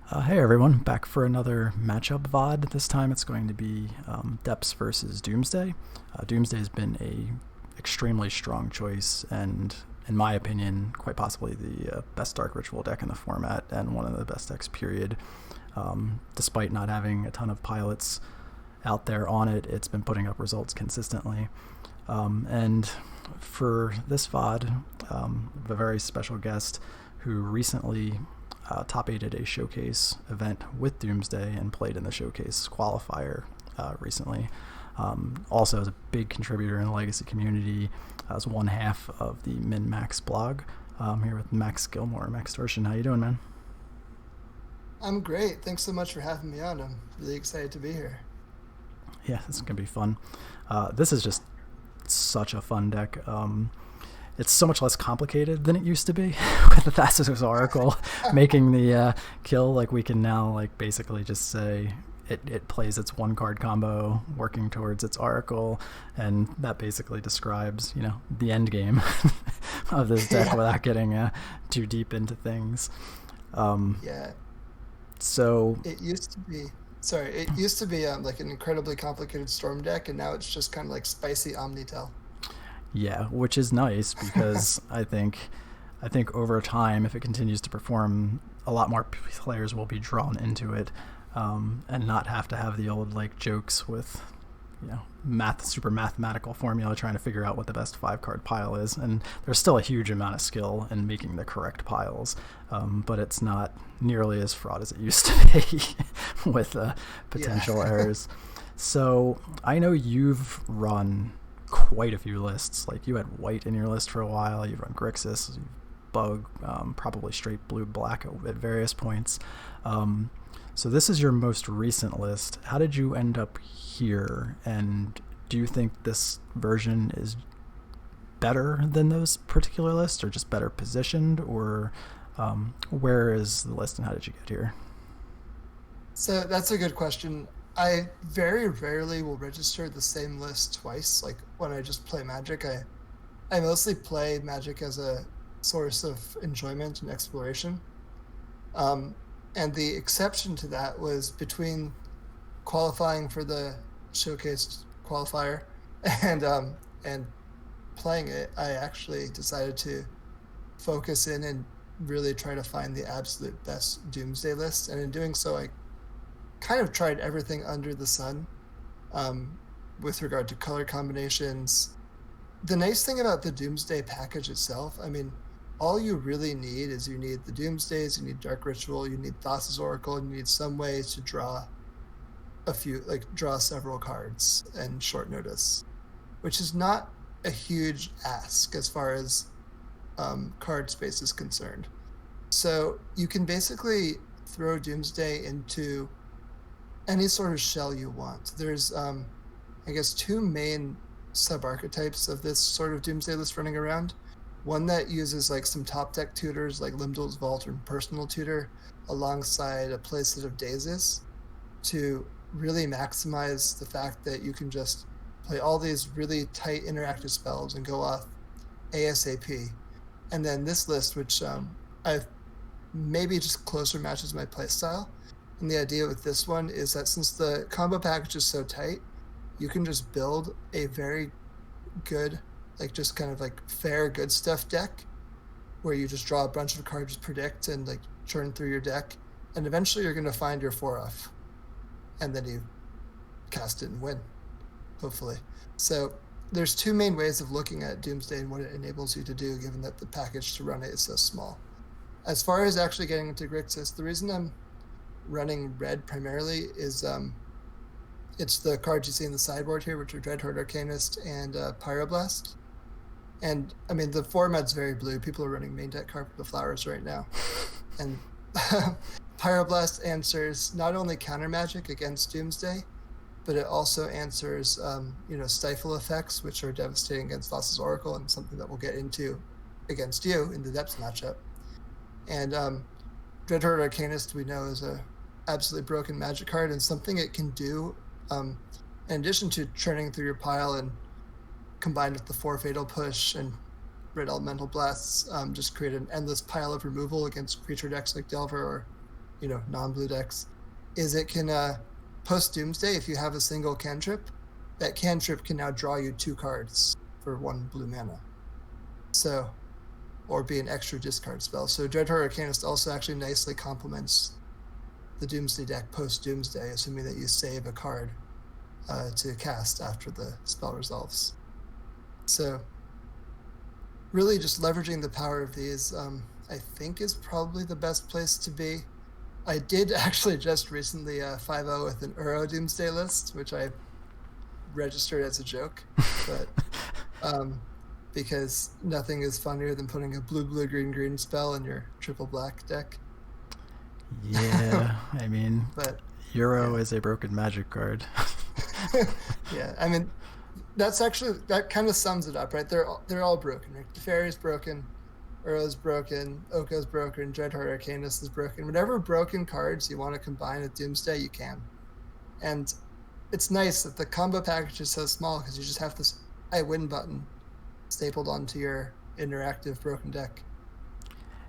Hey everyone, back for another matchup VOD. This time it's going to be Depths versus Doomsday. Doomsday has been a extremely strong choice, and in my opinion, quite possibly the best Dark Ritual deck in the format, and one of the best decks. Period. Despite not having a ton of pilots out there on it, it's been putting up results consistently. And for this VOD, a very special guest who recently top aided a showcase event with Doomsday and played in the showcase qualifier recently. Also, is a big contributor in the Legacy community, as one half of the Min Max blog. Here with Max Gilmore, Maxtortion. How you doing, man? I'm great. Thanks so much for having me on. I'm really excited to be here. Yeah, this is gonna be fun. This is just such a fun deck. It's so much less complicated than it used to be with the Thassa's Oracle making the kill. Like, we can now basically just say it plays its one card combo working towards its Oracle, and that basically describes the end game of this deck Yeah, without getting too deep into things. Um, yeah. so It used to be, sorry, it used to be like an incredibly complicated storm deck, and now it's just kind of like spicy Omnitel. yeah, which is nice because I think over time, if it continues to perform, a lot more players will be drawn into it, and not have to have the old jokes with super mathematical formula trying to figure out what the best 5 card pile is. And there's still a huge amount of skill in making the correct piles, but it's not nearly as fraught as it used to be with Yeah. potential errors. So I know you've run quite a few lists. Like, you had white in your list for a while. You've run Grixis, Bug, probably straight blue black at various points. Um, so this is your most recent list. How did you end up here? And do you think this version is better than those particular lists, or just better positioned, or where is the list and how did you get here? So that's a good question. I very rarely will register the same list twice. Like when I just play Magic, I mostly play Magic as a source of enjoyment and exploration. Um, and the exception to that was between qualifying for the showcase qualifier and playing it. I actually decided to focus in and really try to find the absolute best Doomsday list. And in doing so, I kind of tried everything under the sun, um, with regard to color combinations. The nice thing about the Doomsday package itself, I mean, all you really need is you need the Doomsdays, you need Dark Ritual, you need Thassa's Oracle, and you need some way to draw several cards in short notice, which is not a huge ask as far as card space is concerned. So you can basically throw Doomsday into any sort of shell you want. There's, I guess, two main sub archetypes of this sort of Doomsday list running around. One that uses like some top deck tutors like Limdol's Vault or Personal Tutor alongside a playset of Daisies to really maximize the fact that you can just play all these really tight interactive spells and go off ASAP. And then this list, which I've maybe just closer matches my playstyle. And the idea with this one is that since the combo package is so tight, you can just build a very good, like just kind of like fair good stuff deck where you just draw a bunch of cards, predict, and like churn through your deck. And eventually you're going to find your 4-off. And then you cast it and win, hopefully. So there's two main ways of looking at Doomsday and what it enables you to do, given that the package to run it is so small. As far as actually getting into Grixis, the reason I'm running red primarily is it's the cards you see in the sideboard here, which are Dreadhorde Arcanist and Pyroblast. And I mean, the format's very blue. People are running main deck Carpet of Flowers right now. And Pyroblast answers not only counter magic against Doomsday, but it also answers, stifle effects, which are devastating against Thassa's Oracle, and something that we'll get into against you in the Depths matchup. And Dreadhorde Arcanist, we know, is a absolutely broken magic card, and something it can do, in addition to churning through your pile and combined with the 4 Fatal Push and Red Elemental Blasts, just create an endless pile of removal against creature decks like Delver or non-blue decks, is it can post Doomsday. If you have a single cantrip, that cantrip can now draw you 2 cards for 1 blue mana. So, or be an extra discard spell. So Dreadhorde Arcanist also actually nicely complements the Doomsday deck post Doomsday, assuming that you save a card to cast after the spell resolves. So really just leveraging the power of these, I think, is probably the best place to be. I did actually just recently 5-0 with an Uro Doomsday list, which I registered as a joke, but because nothing is funnier than putting a blue, green spell in your triple black deck. Yeah, I mean, but Uro is a broken Magic card. Yeah, I mean, that kind of sums it up, right? They're all broken. Right? Teferi's broken, Uro's broken, Oko's broken, Dreadhorde Arcanist is broken. Whatever broken cards you want to combine with Doomsday, you can. And it's nice that the combo package is so small because you just have this I win button stapled onto your interactive broken deck.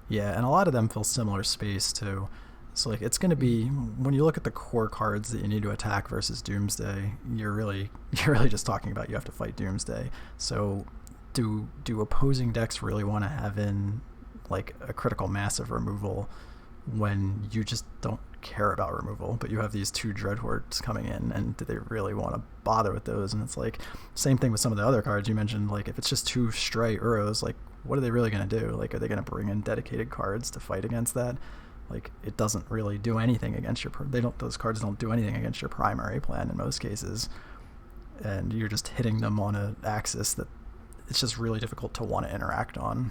Yeah, and a lot of them fill similar space too. So like it's going to be, when you look at the core cards that you need to attack versus Doomsday, you're really just talking about you have to fight Doomsday. So do opposing decks really want to have in like a critical mass of removal when you just don't care about removal, but you have these 2 Dreadhordes coming in, and do they really want to bother with those? And it's like same thing with some of the other cards you mentioned. Like if it's just 2 stray Uros, like what are they really going to do? Like are they going to bring in dedicated cards to fight against that? Like it doesn't really do anything against your those cards don't do anything against your primary plan in most cases, and you're just hitting them on an axis that it's just really difficult to want to interact on.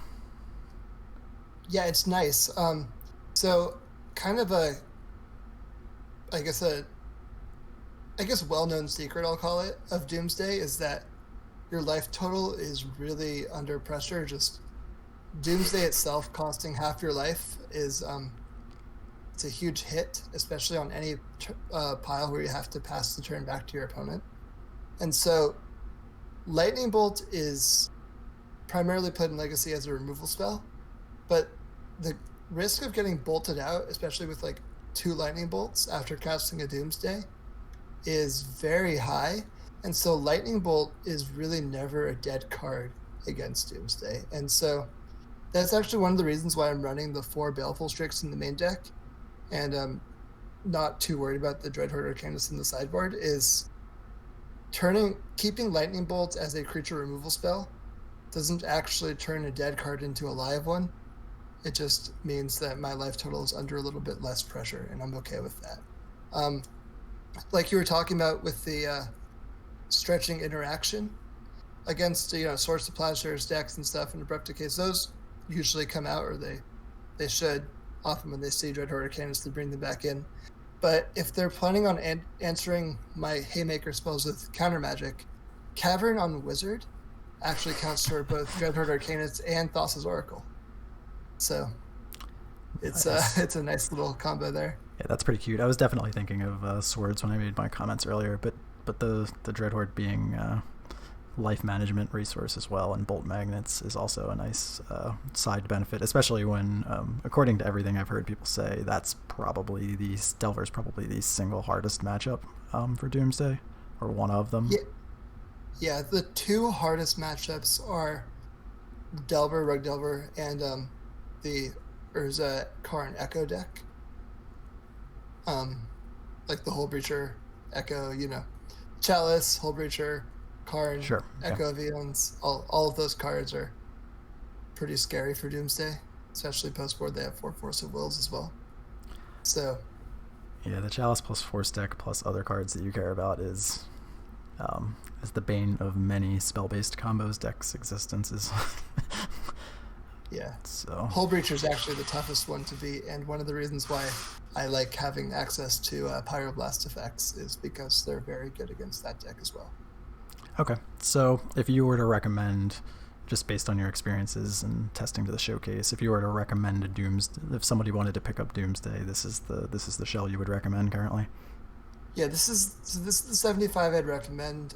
Yeah, it's nice. So kind of I guess well-known secret, I'll call it, of Doomsday is that your life total is really under pressure. Just Doomsday itself costing half your life is it's a huge hit, especially on any pile where you have to pass the turn back to your opponent. And so Lightning Bolt is primarily played in Legacy as a removal spell, but the risk of getting bolted out, especially with like 2 Lightning Bolts after casting a Doomsday, is very high. And so Lightning Bolt is really never a dead card against Doomsday. And so that's actually one of the reasons why I'm running the 4 Baleful Strix in the main deck, and I'm not too worried about the Dreadhorde Arcanist in the sideboard, is keeping Lightning Bolt as a creature removal spell doesn't actually turn a dead card into a live one. It just means that my life total is under a little bit less pressure, and I'm okay with that. Like you were talking about with the stretching interaction against Swords to Plowshares decks and stuff and Abrupt Decays, those usually come out, or they should often when they see Dreadhorde Arcanist to bring them back in. But if they're planning on answering my Haymaker spells with counter magic, Cavern on Wizard actually counts for both Dreadhorde Arcanist and Thassa's Oracle. So it's a nice little combo there. Yeah, that's pretty cute. I was definitely thinking of Swords when I made my comments earlier, but the Dreadhorde being life management resource as well, and Bolt Magnets is also a nice side benefit, especially when, according to everything I've heard people say, Delver's probably the single hardest matchup for Doomsday, or one of them. Yeah, the 2 hardest matchups are Delver, Rug Delver, and the Urza Karn Echo deck. Like the Hullbreacher, Echo, Chalice, Hullbreacher, Karn, sure, Echo of Eons. All of those cards are pretty scary for Doomsday, especially post-board. They have 4 Force of Wills as well. So yeah, the Chalice plus Force deck plus other cards that you care about is the bane of many spell-based combos decks' existences. Yeah. So Hullbreacher is actually the toughest one to beat, and one of the reasons why I like having access to Pyroblast effects is because they're very good against that deck as well. Okay, so if you were to recommend, just based on your experiences and testing to the showcase, if you were to recommend a if somebody wanted to pick up Doomsday, this is the shell you would recommend currently. Yeah, this is the 75 I'd recommend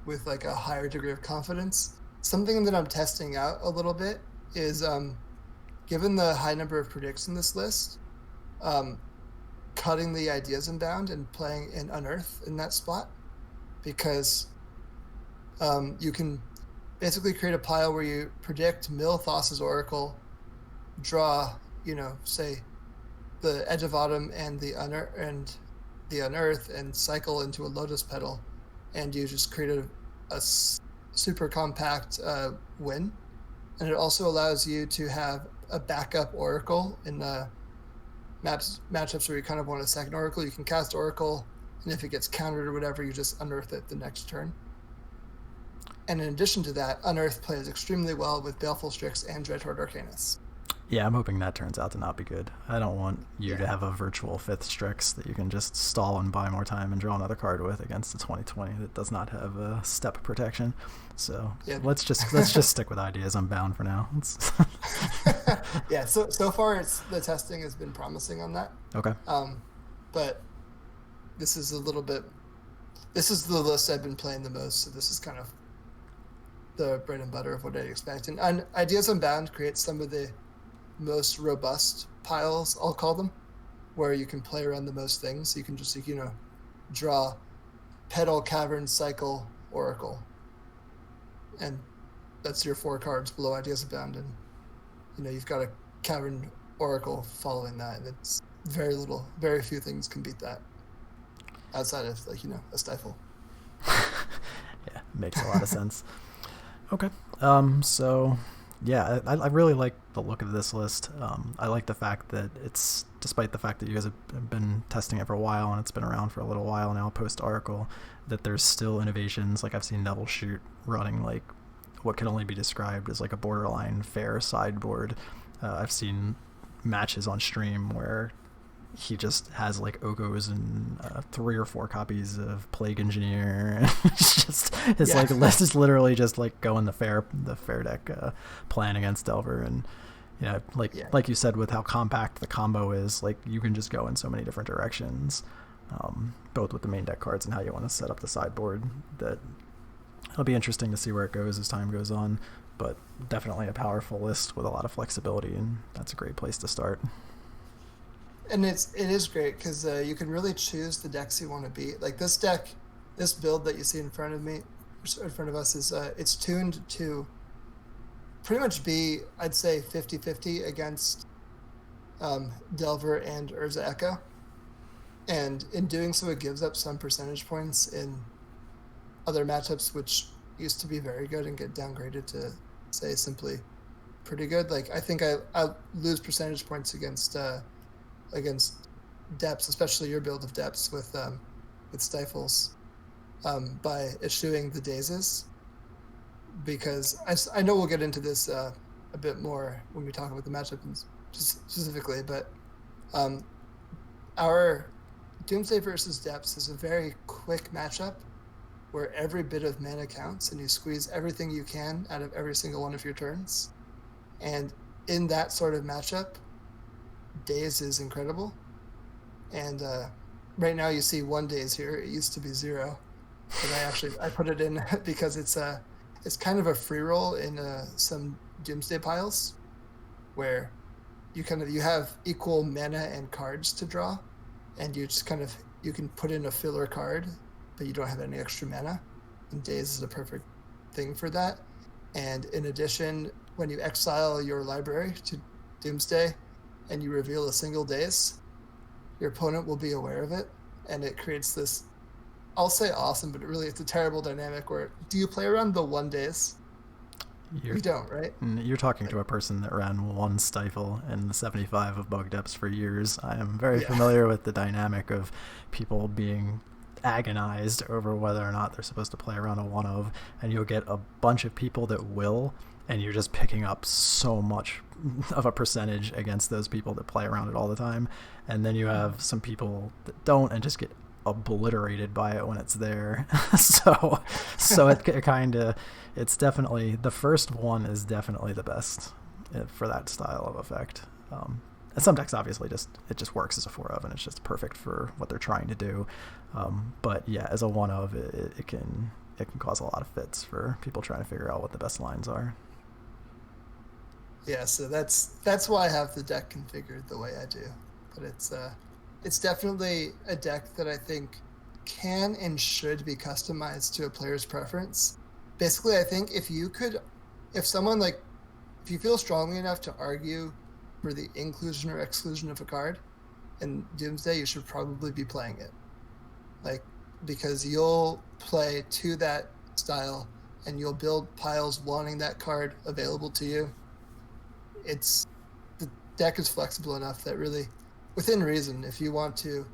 with like a higher degree of confidence. Something that I'm testing out a little bit is, given the high number of predicts in this list, um, cutting the Ideas Unbound and playing in Unearth in that spot, because you can basically create a pile where you predict mill Thassa's Oracle, draw, say the Edge of Autumn and the Unearth, and cycle into a Lotus Petal, and you just create a super compact win. And it also allows you to have a backup Oracle in matchups where you kind of want a second Oracle. You can cast Oracle, and if it gets countered or whatever, you just Unearth it the next turn. And in addition to that, Unearth plays extremely well with Baleful Strix and Dreadhorde Arcanus. Yeah, I'm hoping that turns out to not be good. I don't want you to have a virtual 5th Strix that you can just stall and buy more time and draw another card with against the 2020 that does not have a step protection. So let's just stick with Ideas Unbound for now. Yeah, so far the testing has been promising on that. Okay. But this is the list I've been playing the most, so this is kind of the bread and butter of what I'd expect. And Ideas Unbound creates some of the most robust piles, I'll call them, where you can play around the most things. You can just draw Petal, Cavern, Cycle, Oracle, and that's your 4 cards below Ideas Unbound, and you've got a Cavern Oracle following that, and it's very few things can beat that outside of a Stifle. Yeah, makes a lot of sense. Okay. So yeah, I really like the look of this list. I like the fact that it's, despite the fact that you guys have been testing it for a while and it's been around for a little while now post-Oracle, that there's still innovations. Like I've seen Neville Shoot running like what can only be described as like a borderline fair sideboard. I've seen matches on stream where he just has like Ogos and 3 or 4 copies of Plague Engineer. Like list is literally just like going the fair deck playing against Delver, and like you said, with how compact the combo is, like you can just go in so many different directions, both with the main deck cards and how you want to set up the sideboard. That it'll be interesting to see where it goes as time goes on, but definitely a powerful list with a lot of flexibility, and that's a great place to start. And it is great because you can really choose the decks you want to beat. Like this build that you see in front of us is it's tuned to pretty much be, I'd say, 50-50 against Delver and Urza Echo. And in doing so, it gives up some percentage points in other matchups, which used to be very good and get downgraded to, say, simply pretty good. Like I think I lose percentage points against Depths, especially your build of Depths with Stifles, by eschewing the Dazes, because I know we'll get into this a bit more when we talk about the matchup specifically, but our Doomsday versus Depths is a very quick matchup where every bit of mana counts and you squeeze everything you can out of every single one of your turns. And in that sort of matchup, Daze is incredible. And right now you see 1 Daze here. It used to be 0, but I put it in because it's kind of a free roll in some Doomsday piles where you have equal mana and cards to draw, and you can put in a filler card, but you don't have any extra mana, and Daze is a perfect thing for that. And in addition, when you exile your library to Doomsday and you reveal a single Daze, your opponent will be aware of it, and it creates this, I'll say awesome, but really it's a terrible dynamic where, do you play around the 1 Daze? You don't, right? You're talking to a person that ran 1 Stifle in the 75 of Bug Depths for years. I am very familiar with the dynamic of people being agonized over whether or not they're supposed to play around a 1 of, and you'll get a bunch of people that will, and you're just picking up so much of a percentage against those people that play around it all the time. And then you have some people that don't and just get obliterated by it when it's there. so it kind of, it's definitely, the first one is definitely the best for that style of effect. And some decks obviously it just works as a 4 of, and it's just perfect for what they're trying to do. But yeah, as a 1 of, it can cause a lot of fits for people trying to figure out what the best lines are. Yeah, so that's why I have the deck configured the way I do. but it's definitely a deck that I think can and should be customized to a player's preference. Basically, I think if you feel strongly enough to argue for the inclusion or exclusion of a card in Doomsday, you should probably be playing it. Like, because you'll play to that style and you'll build piles wanting that card available to you. The deck is flexible enough that really, within reason, if you want to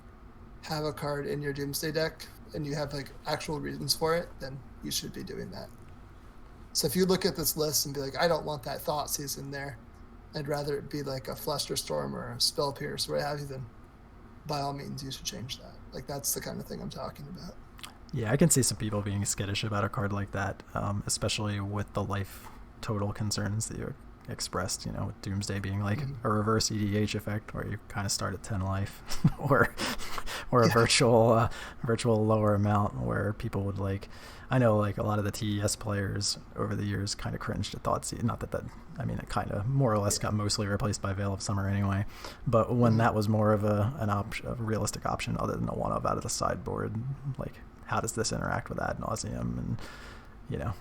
have a card in your Doomsday deck and you have like actual reasons for it, then you should be doing that. So if you look at this list and be like, I don't want that Thoughtseize in there, I'd rather it be like a Flusterstorm or a Spell Pierce or what have you, then by all means you should change that. Like, that's the kind of thing I'm talking about. Yeah, I can see some people being skittish about a card like that, especially with the life total concerns that you expressed, with Doomsday being like a reverse EDH effect where you kind of start at 10 life or a virtual lower amount where people would like, I know like a lot of the TES players over the years kind of cringed at Thoughtseize. Not that it kind of more or less got mostly replaced by Veil of Summer anyway, but when that was more of a realistic option other than a one-of out of the sideboard, like how does this interact with ad nauseum and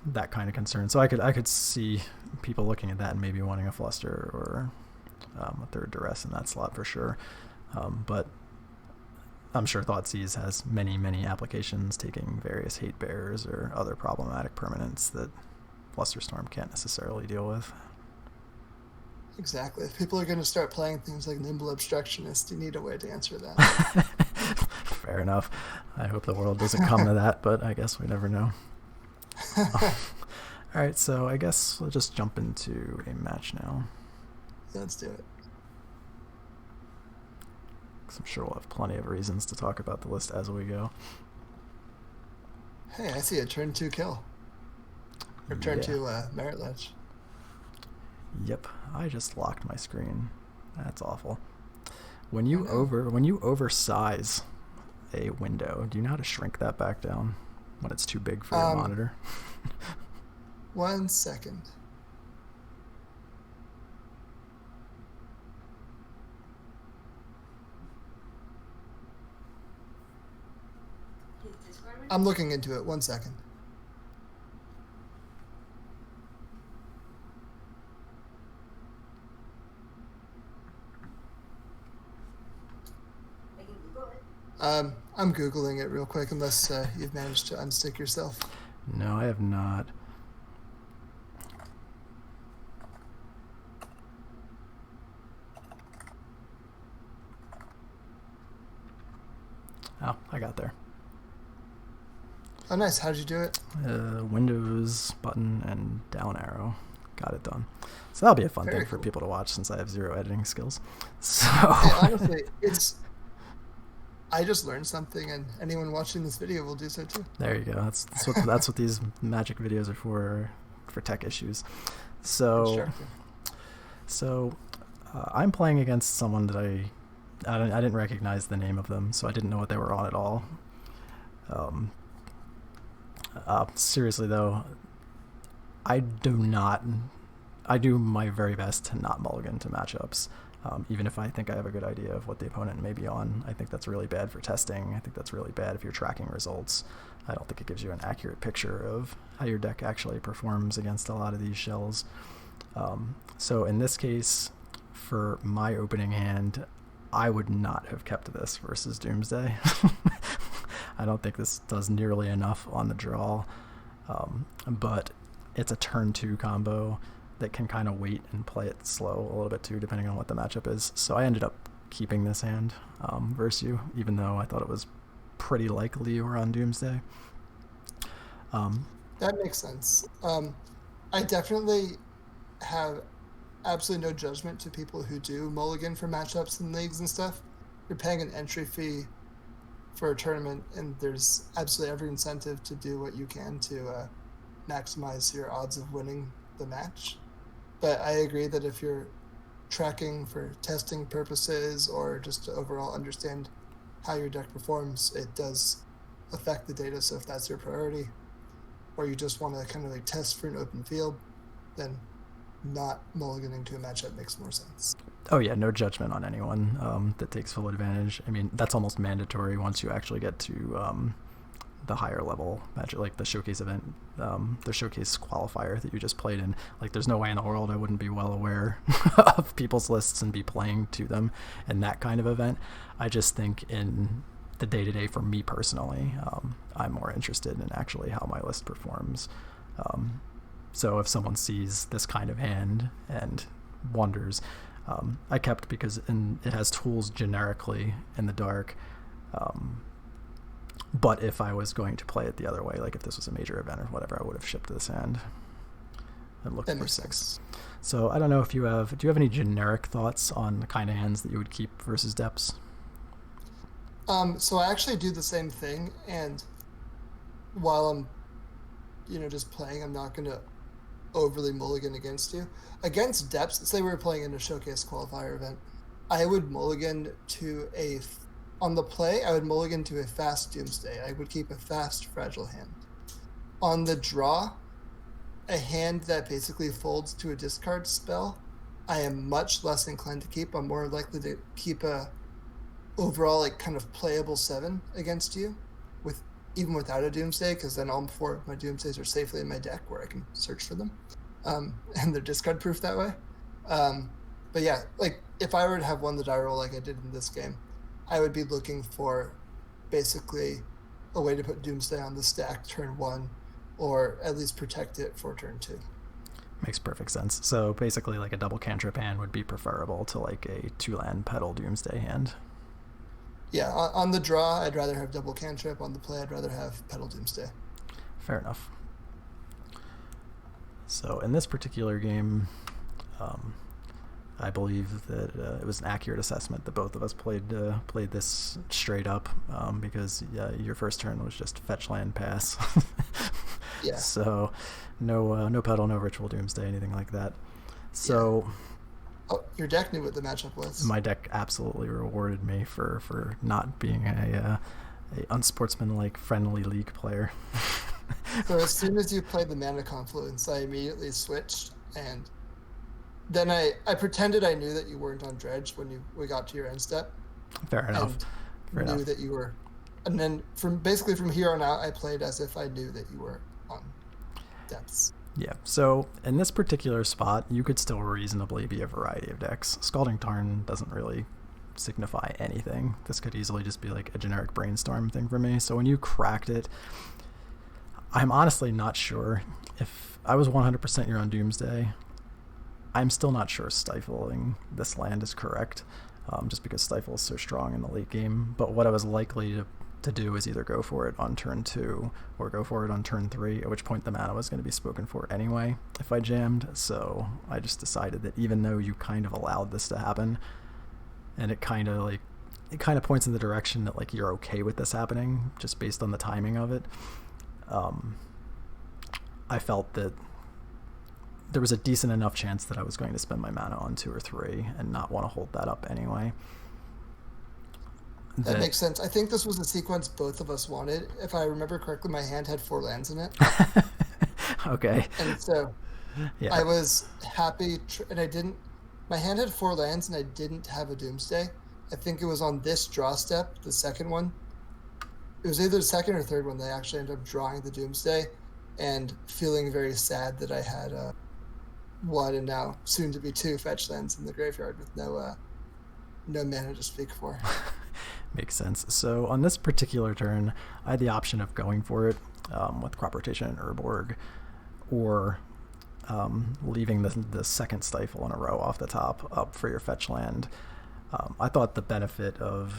that kind of concern. So I could see people looking at that and maybe wanting a Fluster or a third Duress in that slot for sure. But I'm sure Thoughtseize has many, many applications taking various hate bearers or other problematic permanents that Flusterstorm can't necessarily deal with. Exactly. If people are going to start playing things like Nimble Obstructionist, you need a way to answer that. Fair enough. I hope the world doesn't come to that, but I guess we never know. All right, so I guess we'll just jump into a match now. Yeah, let's do it. I'm sure we'll have plenty of reasons to talk about the list as we go. Hey, I see a turn 2 kill. Or turn 2 Merit Ledge. Yep, I just locked my screen. That's awful. When you oversize a window, do you know how to shrink that back down when it's too big for your monitor? 1 second. I'm looking into it. 1 second. I'm Googling it real quick, unless you've managed to unstick yourself. No, I have not. Oh, I got there. Oh, nice. How'd you do it? Windows button and down arrow. Got it done. So that'll be a fun Very thing for cool. people to watch since I have zero editing skills. So honestly, I just learned something, and anyone watching this video will do so too. There you go. That's what these magic videos are for tech issues. So I'm playing against someone that I didn't recognize the name of them, so I didn't know what they were on at all. Seriously though, I do my very best to not mulligan to matchups. Even if I think I have a good idea of what the opponent may be on, I think that's really bad for testing. I think that's really bad if you're tracking results. I don't think it gives you an accurate picture of how your deck actually performs against a lot of these shells. So in this case, for my opening hand, I would not have kept this versus Doomsday. I don't think this does nearly enough on the draw, but it's a turn 2 combo that can kind of wait and play it slow a little bit too, depending on what the matchup is. So I ended up keeping this hand versus you, even though I thought it was pretty likely you were on Doomsday. That makes sense. I definitely have absolutely no judgment to people who do mulligan for matchups and leagues and stuff. You're paying an entry fee for a tournament, and there's absolutely every incentive to do what you can to maximize your odds of winning the match. But I agree that if you're tracking for testing purposes or just to overall understand how your deck performs, it does affect the data. So if that's your priority, or you just want to kind of like test for an open field, then not mulliganing to a matchup makes more sense. Oh yeah, no judgment on anyone that takes full advantage. I mean, that's almost mandatory once you actually get to the higher level match, like the showcase event, the showcase qualifier that you just played in. Like, there's no way in the world I wouldn't be well aware of people's lists and be playing to them in that kind of event. I just think in the day-to-day, for me personally, I'm more interested in actually how my list performs. So if someone sees this kind of hand and wonders, I kept because it has tools generically in the dark. But if I was going to play it the other way, like if this was a major event or whatever, I would have shipped this hand and looked for 6. So I don't know if do you have any generic thoughts on the kind of hands that you would keep versus depths? So I actually do the same thing, and while I'm, just playing, I'm not going to overly mulligan against you. Against depths, say we were playing in a showcase qualifier event, I would mulligan to on the play, I would mulligan to a fast Doomsday. I would keep a fast Fragile hand. On the draw, a hand that basically folds to a discard spell, I am much less inclined to keep. I'm more likely to keep a overall like kind of playable 7 against you, even without a Doomsday, because then all 4 of my Doomsdays are safely in my deck where I can search for them, and they're discard proof that way. But yeah, like if I were to have won the die roll like I did in this game, I would be looking for basically a way to put Doomsday on the stack turn 1, or at least protect it for turn 2. Makes perfect sense. So basically like a double cantrip hand would be preferable to like a 2-land pedal Doomsday hand. Yeah, on the draw, I'd rather have double cantrip. On the play, I'd rather have pedal Doomsday. Fair enough. So in this particular game, I believe that it was an accurate assessment that both of us played this straight up, because your first turn was just fetch land pass. Yeah. So no pedal, no ritual Doomsday, anything like that. So. Yeah. Oh, your deck knew what the matchup was. My deck absolutely rewarded me for not being a unsportsmanlike friendly league player. So as soon as you played the Mana Confluence, I immediately switched, and then I pretended I knew that you weren't on Dredge when we got to your end step. Fair enough. And knew that you were, and then from here on out, I played as if I knew that you were on Depths. Yeah, so in this particular spot, you could still reasonably be a variety of decks. Scalding Tarn doesn't really signify anything. This could easily just be like a generic brainstorm thing for me. So when you cracked it, I'm honestly not sure. If I was 100% you're on Doomsday, I'm still not sure stifling this land is correct, just because Stifle is so strong in the late game. But what I was likely to do is either go for it on turn 2 or go for it on turn 3, at which point the mana was going to be spoken for anyway if I jammed. So I just decided that even though you kind of allowed this to happen, and it kind of points in the direction that like you're okay with this happening just based on the timing of it, I felt that there was a decent enough chance that I was going to spend my mana on 2 or 3 and not want to hold that up anyway. That makes sense. I think this was the sequence both of us wanted. If I remember correctly, my hand had 4 lands in it. Okay. And so yeah. I was happy, and my hand had 4 lands and I didn't have a Doomsday. I think it was on this draw step, the second one. It was either the second or third one that I actually ended up drawing the Doomsday and feeling very sad that I had 1 and now soon to be 2 fetch lands in the graveyard with no mana to speak for. Makes sense. So on this particular turn, I had the option of going for it with Crop Rotation and Urborg, or leaving the second Stifle in a row off the top up for your fetch land. I thought the benefit of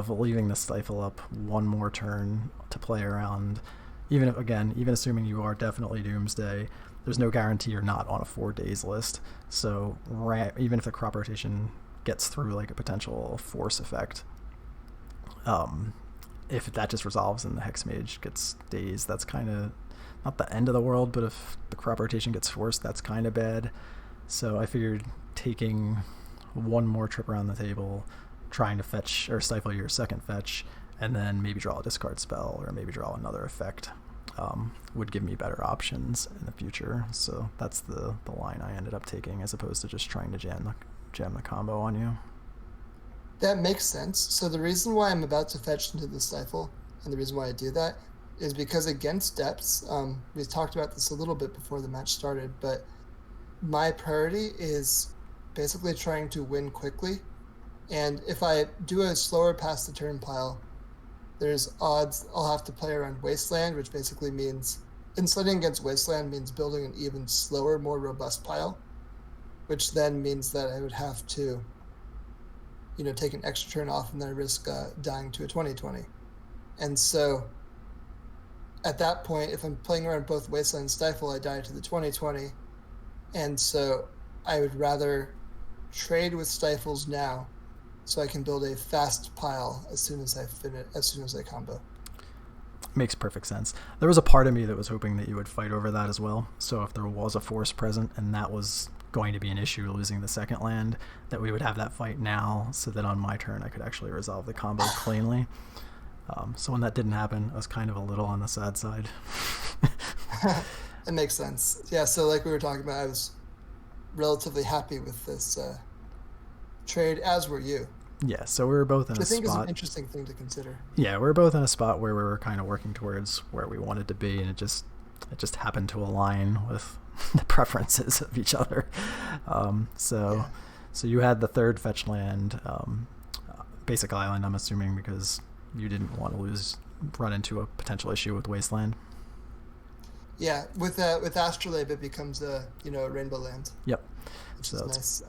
leaving the Stifle up one more turn to play around, even assuming you are definitely Doomsday, there's no guarantee you're not on a 4 days list. So even if the Crop Rotation gets through like a potential force effect, if that just resolves and the Hexmage gets dazed, that's kind of not the end of the world, but if the Crop Rotation gets forced, that's kind of bad. So I figured taking one more trip around the table, trying to fetch or stifle your second fetch, and then maybe draw a discard spell or maybe draw another effect would give me better options in the future. So that's the line I ended up taking, as opposed to just trying to jam the combo on you. That makes sense. So the reason why I'm about to fetch into the Stifle, and the reason why I do that, is because against depths, we talked about this a little bit before the match started, but my priority is basically trying to win quickly. And if I do a slower past the turn pile, there's odds I'll have to play around Wasteland, which basically means insulating against Wasteland means building an even slower, more robust pile, which then means that I would have to, take an extra turn off, and then I risk dying to a 20/20. And so at that point, if I'm playing around both Wasteland and Stifle, I die to the 20/20. And so I would rather trade with Stifles now, so I can build a fast pile as soon as I combo. Makes perfect sense. There was a part of me that was hoping that you would fight over that as well. So if there was a force present and that was going to be an issue, losing the second land, that we would have that fight now, so that on my turn I could actually resolve the combo cleanly. So when that didn't happen, I was kind of a little on the sad side. That makes sense. Yeah, so like we were talking about, I was relatively happy with this trade, as were you. Yeah, so we were both in a spot. I think is an interesting thing to consider. Yeah, we were both in a spot where we were kind of working towards where we wanted to be, and it just happened to align with the preferences of each other. So you had the third fetch land, basic island, I'm assuming, because you didn't want to run into a potential issue with Wasteland. Yeah, with Astrolabe it becomes a rainbow land. Yep. Which is nice.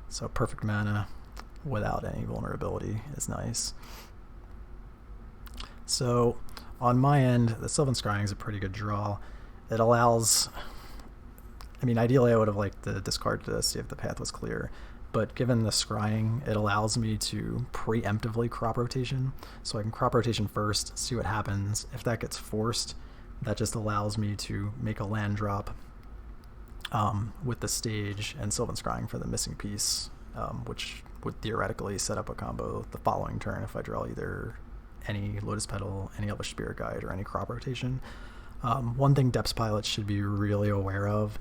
So perfect mana without any vulnerability is nice. So on my end, the Sylvan Scrying is a pretty good draw. It allows, ideally I would have liked to discard to see if the path was clear, but given the scrying, it allows me to preemptively crop rotation. So I can crop rotation first, see what happens. If that gets forced, that just allows me to make a land drop with the stage and Sylvan Scrying for the missing piece, which would theoretically set up a combo the following turn if I draw either any Lotus Petal, any Elvish Spirit Guide, or any crop rotation. One thing Depths pilots should be really aware of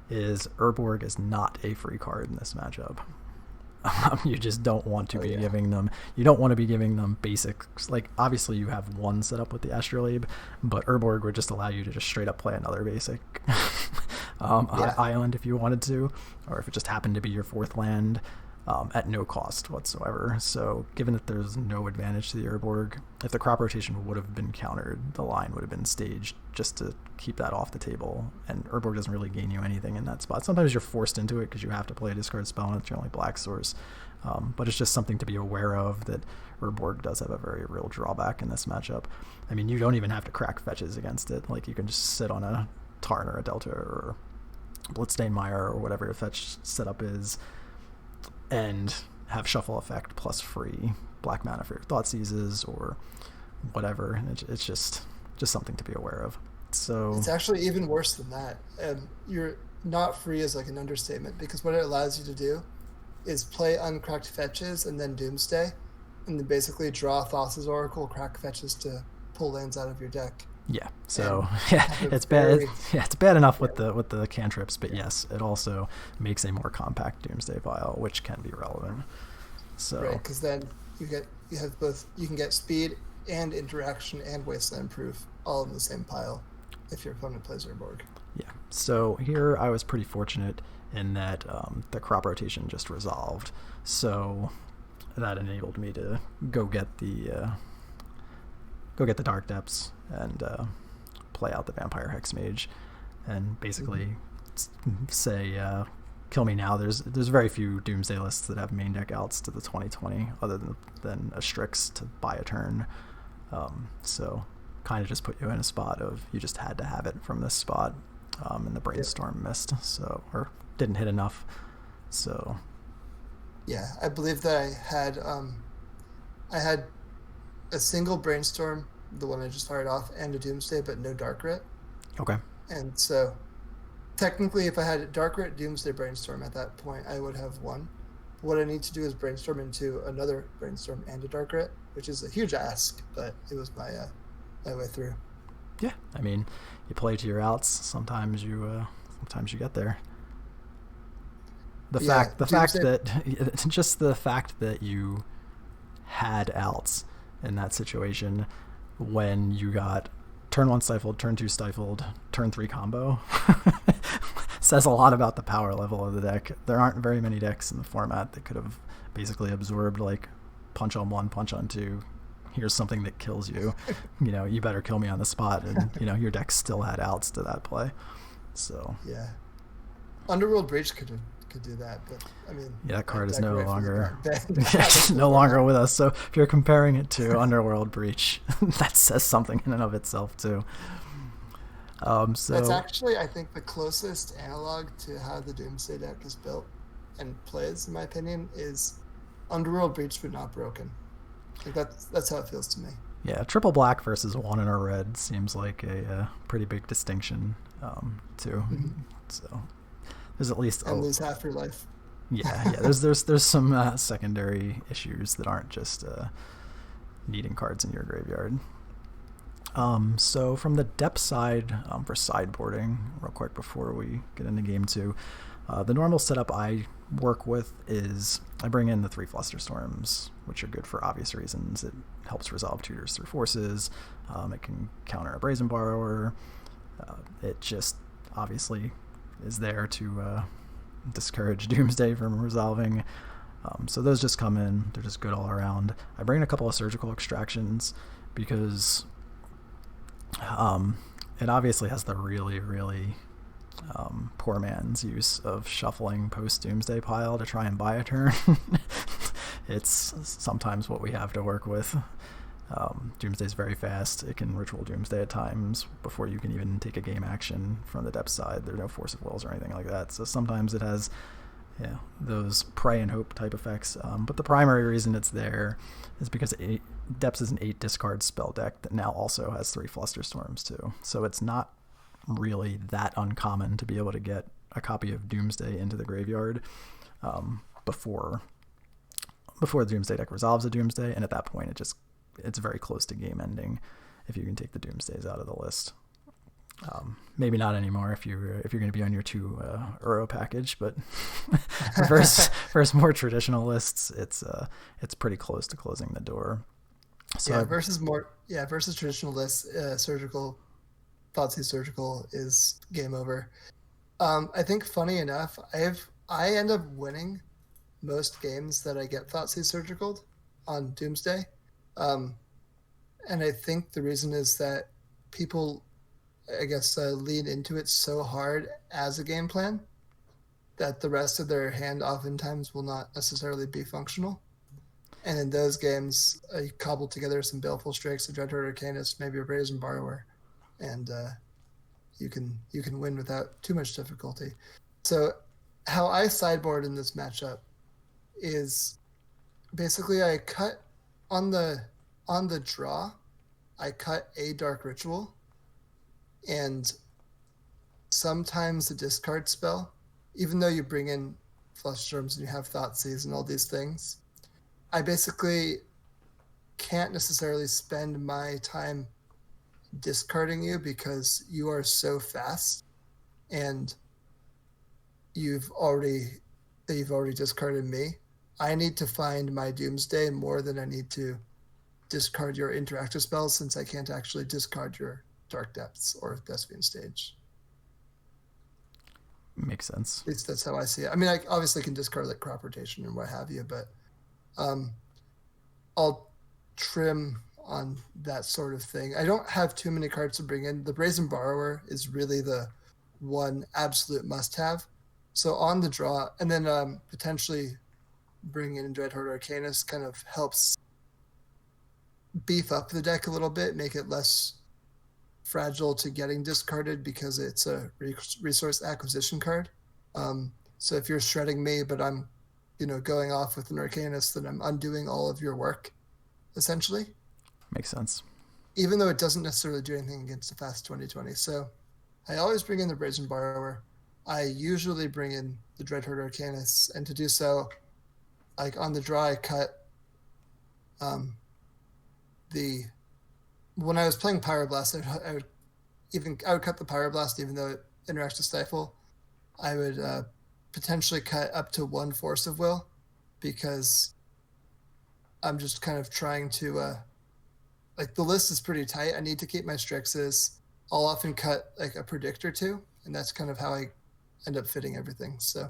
is Urborg is not a free card in this matchup. You just don't want to be giving them. You don't want to be giving them basics. Like, obviously you have one set up with the Astrolabe, but Urborg would just allow you to just straight up play another basic island if you wanted to, or if it just happened to be your fourth land, at no cost whatsoever. So given that there's no advantage to the Urborg, if the crop rotation would have been countered, the line would have been staged just to keep that off the table, and Urborg doesn't really gain you anything in that spot. Sometimes you're forced into it because you have to play a discard spell and it's your only black source, but it's just something to be aware of, that Urborg does have a very real drawback in this matchup. You don't even have to crack fetches against it. Like, you can just sit on a Tarn or a Delta or Blitzstain Mire or whatever your fetch setup is, and have shuffle effect plus free black mana for your Thoughtseizes or whatever. It's just something to be aware of. So it's actually even worse than that. You're not free is like an understatement, because what it allows you to do is play uncracked fetches and then Doomsday, and then basically draw Thassa's Oracle, crack fetches to pull lands out of your deck. Yeah. So it's bad. It's bad enough with the cantrips, but yes, it also makes a more compact Doomsday pile, which can be relevant. So right, because then you have both. You can get speed and interaction and Wasteland proof all in the same pile if your opponent plays Urborg. Yeah. So here I was pretty fortunate in that the crop rotation just resolved, so that enabled me to go get the Dark Depths and play out the Vampire Hexmage, and basically say kill me now. There's very few Doomsday lists that have main deck outs to the 20/20 other than a Strix to buy a turn. So kind of just put you in a spot of you just had to have it from this spot, and the Brainstorm missed, so, or didn't hit enough. So yeah, I believe that I had a single Brainstorm, the one I just fired off, and a Doomsday, but no Dark Writ. Okay. And so technically if I had Dark Writ, Doomsday, Brainstorm at that point, I would have won. What I need to do is brainstorm into another Brainstorm and a Dark Writ, which is a huge ask, but it was my my way through. Yeah, I mean, you play to your outs. Sometimes you get there. The But yeah, fact the fact Doomsday. that just the fact that you had outs in that situation when you got turn 1 stifled, turn 2 stifled, turn 3 combo says a lot about the power level of the deck. There aren't very many decks in the format that could have basically absorbed like punch on 1, punch on 2. Here's something that kills you. You better kill me on the spot, and your deck still had outs to that play. So Yeah, Underworld Breach could do that, but I mean, yeah, that card is no right longer no longer with us. So if you're comparing it to Underworld Breach, that says something in and of itself too. That's actually, I think, the closest analog to how the Doomsday deck is built and plays, in my opinion, is Underworld Breach but not broken. Like that's how it feels to me. Yeah, triple black versus 1 in a red seems like a pretty big distinction too. Mm-hmm. So there's at least and lose half your life. Yeah. There's some secondary issues that aren't just needing cards in your graveyard. So from the depth side, for sideboarding, real quick before we get into game 2, the normal setup I work with is I bring in the 3 Flusterstorms, which are good for obvious reasons. It helps resolve tutors through forces. It can counter a Brazen Borrower. It just obviously is there to discourage Doomsday from resolving. So those just come in. They're just good all around. I bring in a couple of surgical extractions because it obviously has the really, really poor man's use of shuffling post-Doomsday pile to try and buy a turn. It's sometimes what we have to work with. Doomsday's very fast. It can ritual Doomsday at times before you can even take a game action from the depth side. There are no Force of Wills or anything like that. So sometimes it has those pray and hope type effects. But the primary reason it's there is because Depths is an 8 discard spell deck that now also has 3 Flusterstorms too. So it's not really that uncommon to be able to get a copy of Doomsday into the graveyard before the Doomsday deck resolves a Doomsday, and at that point it's very close to game ending if you can take the Doomsdays out of the list. Maybe not anymore if you're going to be on your 2 Uro package, but versus more traditional lists, it's pretty close to closing the door. So versus traditional lists, surgical Thoughtseize Surgical is game over. I think funny enough, I end up winning most games that I get Thoughtseize Surgical on Doomsday. And I think the reason is that people, I guess, lean into it so hard as a game plan that the rest of their hand oftentimes will not necessarily be functional. And in those games, you cobble together some Baleful Strix, a Dreadhorde Arcanist, maybe a Brazen Borrower, and you can win without too much difficulty. So how I sideboard in this matchup is basically I cut on the draw, I cut a Dark Ritual, and sometimes a discard spell, even though you bring in Flusterstorms and you have Thoughtseize and all these things. I basically can't necessarily spend my time discarding you because you are so fast and you've already discarded me. I need to find my Doomsday more than I need to discard your interactive spells, since I can't actually discard your Dark Depths or Thespian Stage. Makes sense. At least that's how I see it. I mean, I obviously can discard like Crop Rotation and what have you, but I'll trim on that sort of thing. I don't have too many cards to bring in. The Brazen Borrower is really the one absolute must-have. So on the draw, and then potentially bringing in Dreadhorde Arcanist kind of helps beef up the deck a little bit, make it less fragile to getting discarded because it's a resource acquisition card. So if you're shredding me, but I'm going off with an Arcanist, then I'm undoing all of your work, essentially. Makes sense. Even though it doesn't necessarily do anything against the fast 2020. So I always bring in the Brazen Borrower. I usually bring in the Dreadhorde Arcanist, and to do so, like on the draw, I cut the when I was playing Pyroblast, I would cut the Pyroblast even though it interacts with Stifle. I would potentially cut up to one Force of Will because I'm just kind of trying to like the list is pretty tight. I need to keep my Strixes. I'll often cut like a Predict or two, and that's kind of how I end up fitting everything. So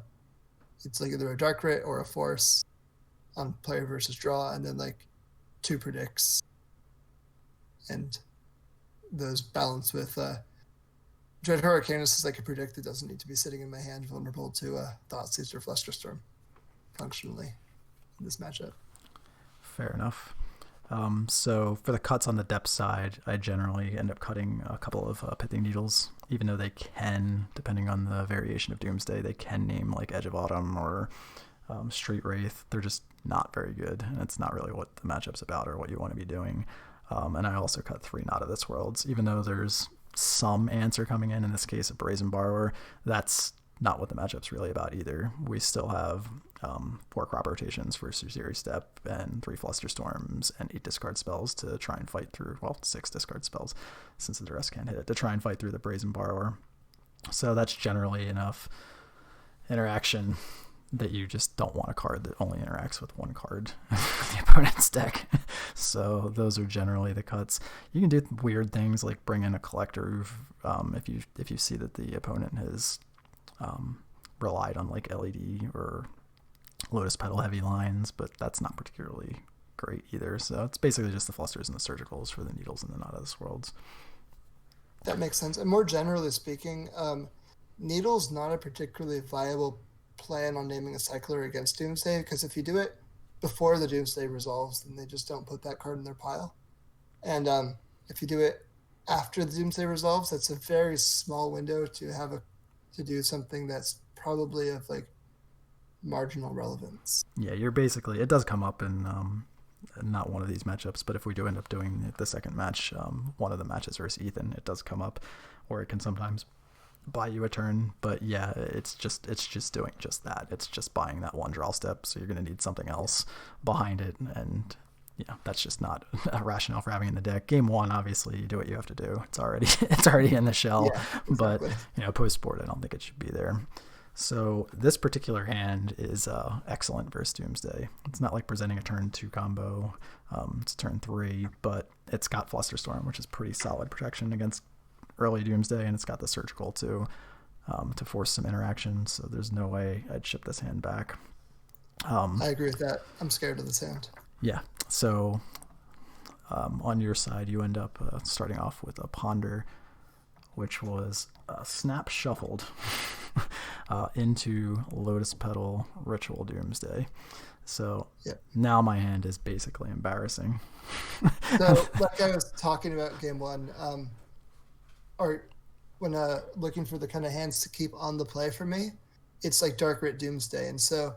it's like either a Dark Writ or a Force on player versus draw, and then like two Predicts, and those balance with Dread Hurricanus is like a Predict that doesn't need to be sitting in my hand, vulnerable to Thoughtseize or Flusterstorm functionally in this matchup. Fair enough. So for the cuts on the depth side, I generally end up cutting a couple of Pithing Needles, even though they can, depending on the variation of Doomsday, they can name like Edge of Autumn or Street Wraith. They're just not very good, and it's not really what the matchup's about or what you want to be doing. And I also cut 3 Not of This Worlds, even though there's some answer coming in this case a Brazen Borrower. That's not what the matchup's really about either. We still have 4 crop rotations for Suzerain Step and 3 Flusterstorms and 8 discard spells to try and fight through, 6 discard spells since the rest can't hit it, to try and fight through the Brazen Borrower. So that's generally enough interaction that you just don't want a card that only interacts with one card in the opponent's deck. So those are generally the cuts. You can do weird things like bring in a Collector if you see that the opponent has relied on like LED or Lotus Petal heavy lines, but that's not particularly great either. So it's basically just the Flusters and the Surgicals for the Needles and the Not of This Worlds. That makes sense. And more generally speaking, Needle's not a particularly viable plan on naming a Cycler against Doomsday, because if you do it before the Doomsday resolves, then they just don't put that card in their pile. And if you do it after the Doomsday resolves, that's a very small window to do something that's probably of like marginal relevance. Yeah, you're basically, it does come up in not one of these matchups, but if we do end up doing the second match, one of the matches versus Ethan, it does come up, or it can sometimes buy you a turn. But yeah, it's just doing just that. It's just buying that one draw step, so you're going to need something else behind it, and that's just not a rationale for having in the deck. Game 1, obviously, you do what you have to do. It's already in the shell, exactly. But post-board, I don't think it should be there. So this particular hand is excellent versus Doomsday. It's not like presenting a turn 2 combo. It's turn 3, but it's got Flusterstorm, which is pretty solid protection against early Doomsday, and it's got the Surgical too, to force some interaction. So there's no way I'd ship this hand back. I agree with that. I'm scared of this hand. Yeah. So on your side, you end up starting off with a Ponder, which was snap shuffled into Lotus Petal Ritual Doomsday. So now my hand is basically embarrassing. So like I was talking about game 1, or when looking for the kind of hands to keep on the play for me, it's like Dark Writ Doomsday. And so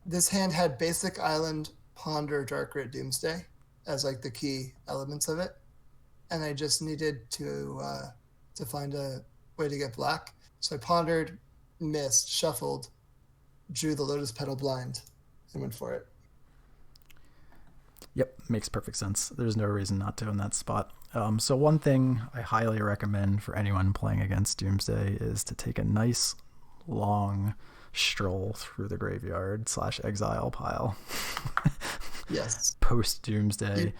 this hand had basic Island, Ponder, Dark Writ Doomsday as like the key elements of it. And I just needed to find a way to get black. So I pondered, missed, shuffled, drew the Lotus Petal blind, and went for it. Yep, makes perfect sense. There's no reason not to in that spot. So one thing I highly recommend for anyone playing against Doomsday is to take a nice long stroll through the graveyard / exile pile. Yes. Post Doomsday,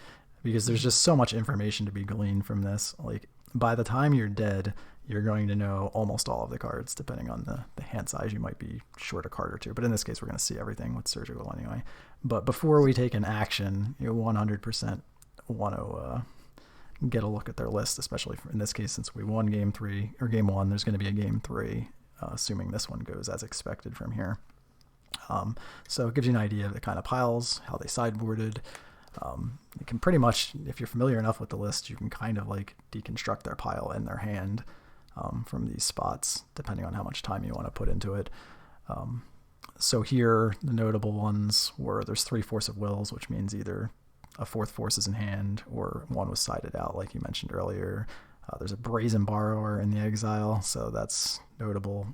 because there's just so much information to be gleaned from this. Like by the time you're dead, you're going to know almost all of the cards, depending on the hand size. You might be short a card or two, but in this case, we're going to see everything with Surgical anyway. But before we take an action, you 100% want to get a look at their list, especially in this case, since we won game 3 or game 1, there's going to be a game 3, assuming this one goes as expected from here. So it gives you an idea of the kind of piles, how they sideboarded. You can pretty much, if you're familiar enough with the list, you can kind of like deconstruct their pile and their hand from these spots, depending on how much time you want to put into it. So here, the notable ones were there's 3 Force of Wills, which means either a 4th Force is in hand or one was sided out, like you mentioned earlier. There's a Brazen Borrower in the exile, so that's notable.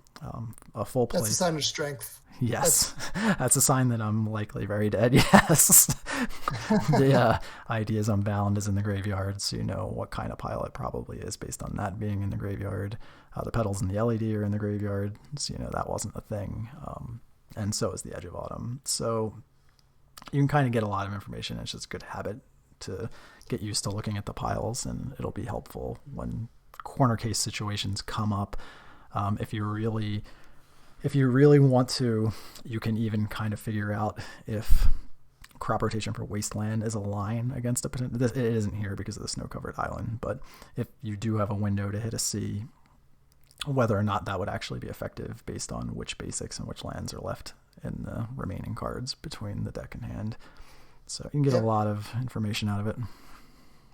A full play. That's a sign of strength. Yes, that's a sign that I'm likely very dead. Yes. The Ideas Unbound is in the graveyard, so you know what kind of pile it probably is based on that being in the graveyard. The Petals and the LED are in the graveyard, so you know that wasn't a thing. And so is the Edge of Autumn. So you can kind of get a lot of information. It's just a good habit to get used to looking at the piles, and it'll be helpful when corner case situations come up. If you really want to, you can even kind of figure out if Crop Rotation for Wasteland is a line against a potential. It isn't here because of the snow-covered island, but if you do have a window to hit a C, whether or not that would actually be effective based on which basics and which lands are left in the remaining cards between the deck and hand. So you can get a lot of information out of it.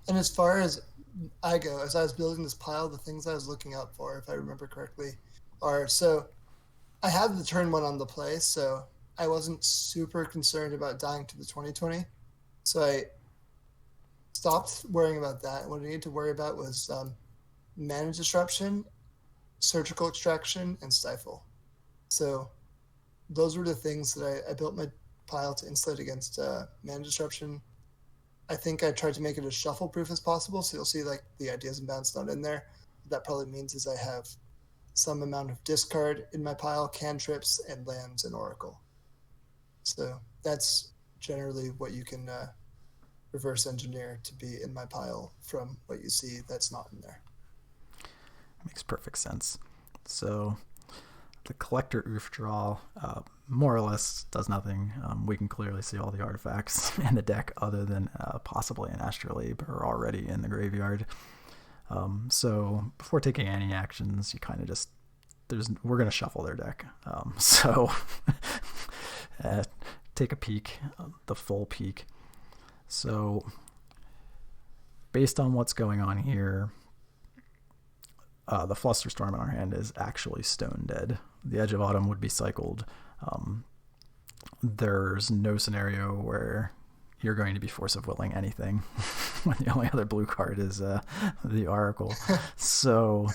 And as far as I go, as I was building this pile, the things I was looking out for, if I remember correctly, are so I had the turn 1 on the play, so I wasn't super concerned about dying to the 2020. So I stopped worrying about that. What I needed to worry about was Mana Disruption, Surgical Extraction, and Stifle. So those were the things that I built my pile to insulate against Mana Disruption. I think I tried to make it as shuffle proof as possible, so you'll see like the Ideas Unbound's not in there. What that probably means is I have some amount of discard in my pile, cantrips, and lands and Oracle. So that's generally what you can reverse engineer to be in my pile from what you see that's not in there. Makes perfect sense. So the Collector Oof draw more or less does nothing. We can clearly see all the artifacts in the deck other than possibly an Astrolabe are already in the graveyard. So before taking any actions, you kind of just we're going to shuffle their deck. So take a peek, the full peek. So based on what's going on here, the Flusterstorm in our hand is actually stone dead. The Edge of Autumn would be cycled. There's no scenario where you're going to be Force of Willing anything when the only other blue card is the Oracle. So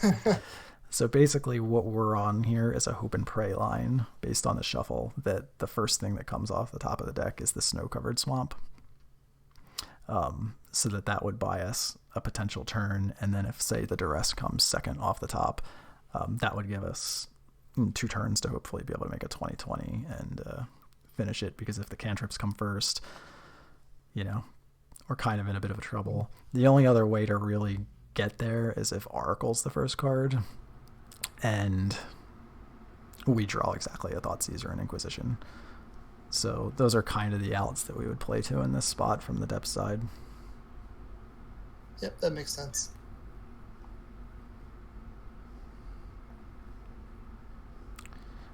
basically what we're on here is a Hope and Pray line based on the shuffle, that the first thing that comes off the top of the deck is the snow-covered swamp. So that would buy us a potential turn, and then if, say, the Duress comes second off the top, that would give us 2 turns to hopefully be able to make a 20/20 and finish it, because if the cantrips come first, you know, we're kind of in a bit of a trouble. The only other way to really get there is if Oracle's the first card, and we draw exactly a Thoughtseize or an Inquisition. So those are kind of the outs that we would play to in this spot from the depth side. Yep, that makes sense.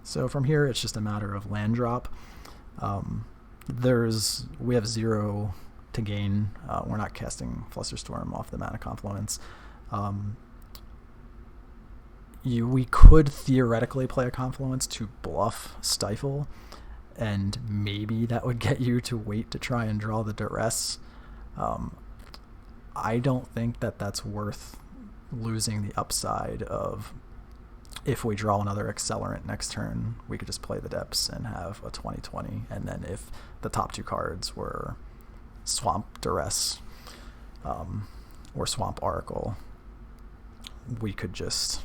So from here, it's just a matter of land drop. We have 0 to gain. We're not casting Flusterstorm off the Mana Confluence. We could theoretically play a Confluence to bluff Stifle, and maybe that would get you to wait to try and draw the Duress. I don't think that's worth losing the upside of, if we draw another Accelerant next turn, we could just play the Depths and have a 20/20, and then if the top 2 cards were Swamp Duress or Swamp Oracle, we could just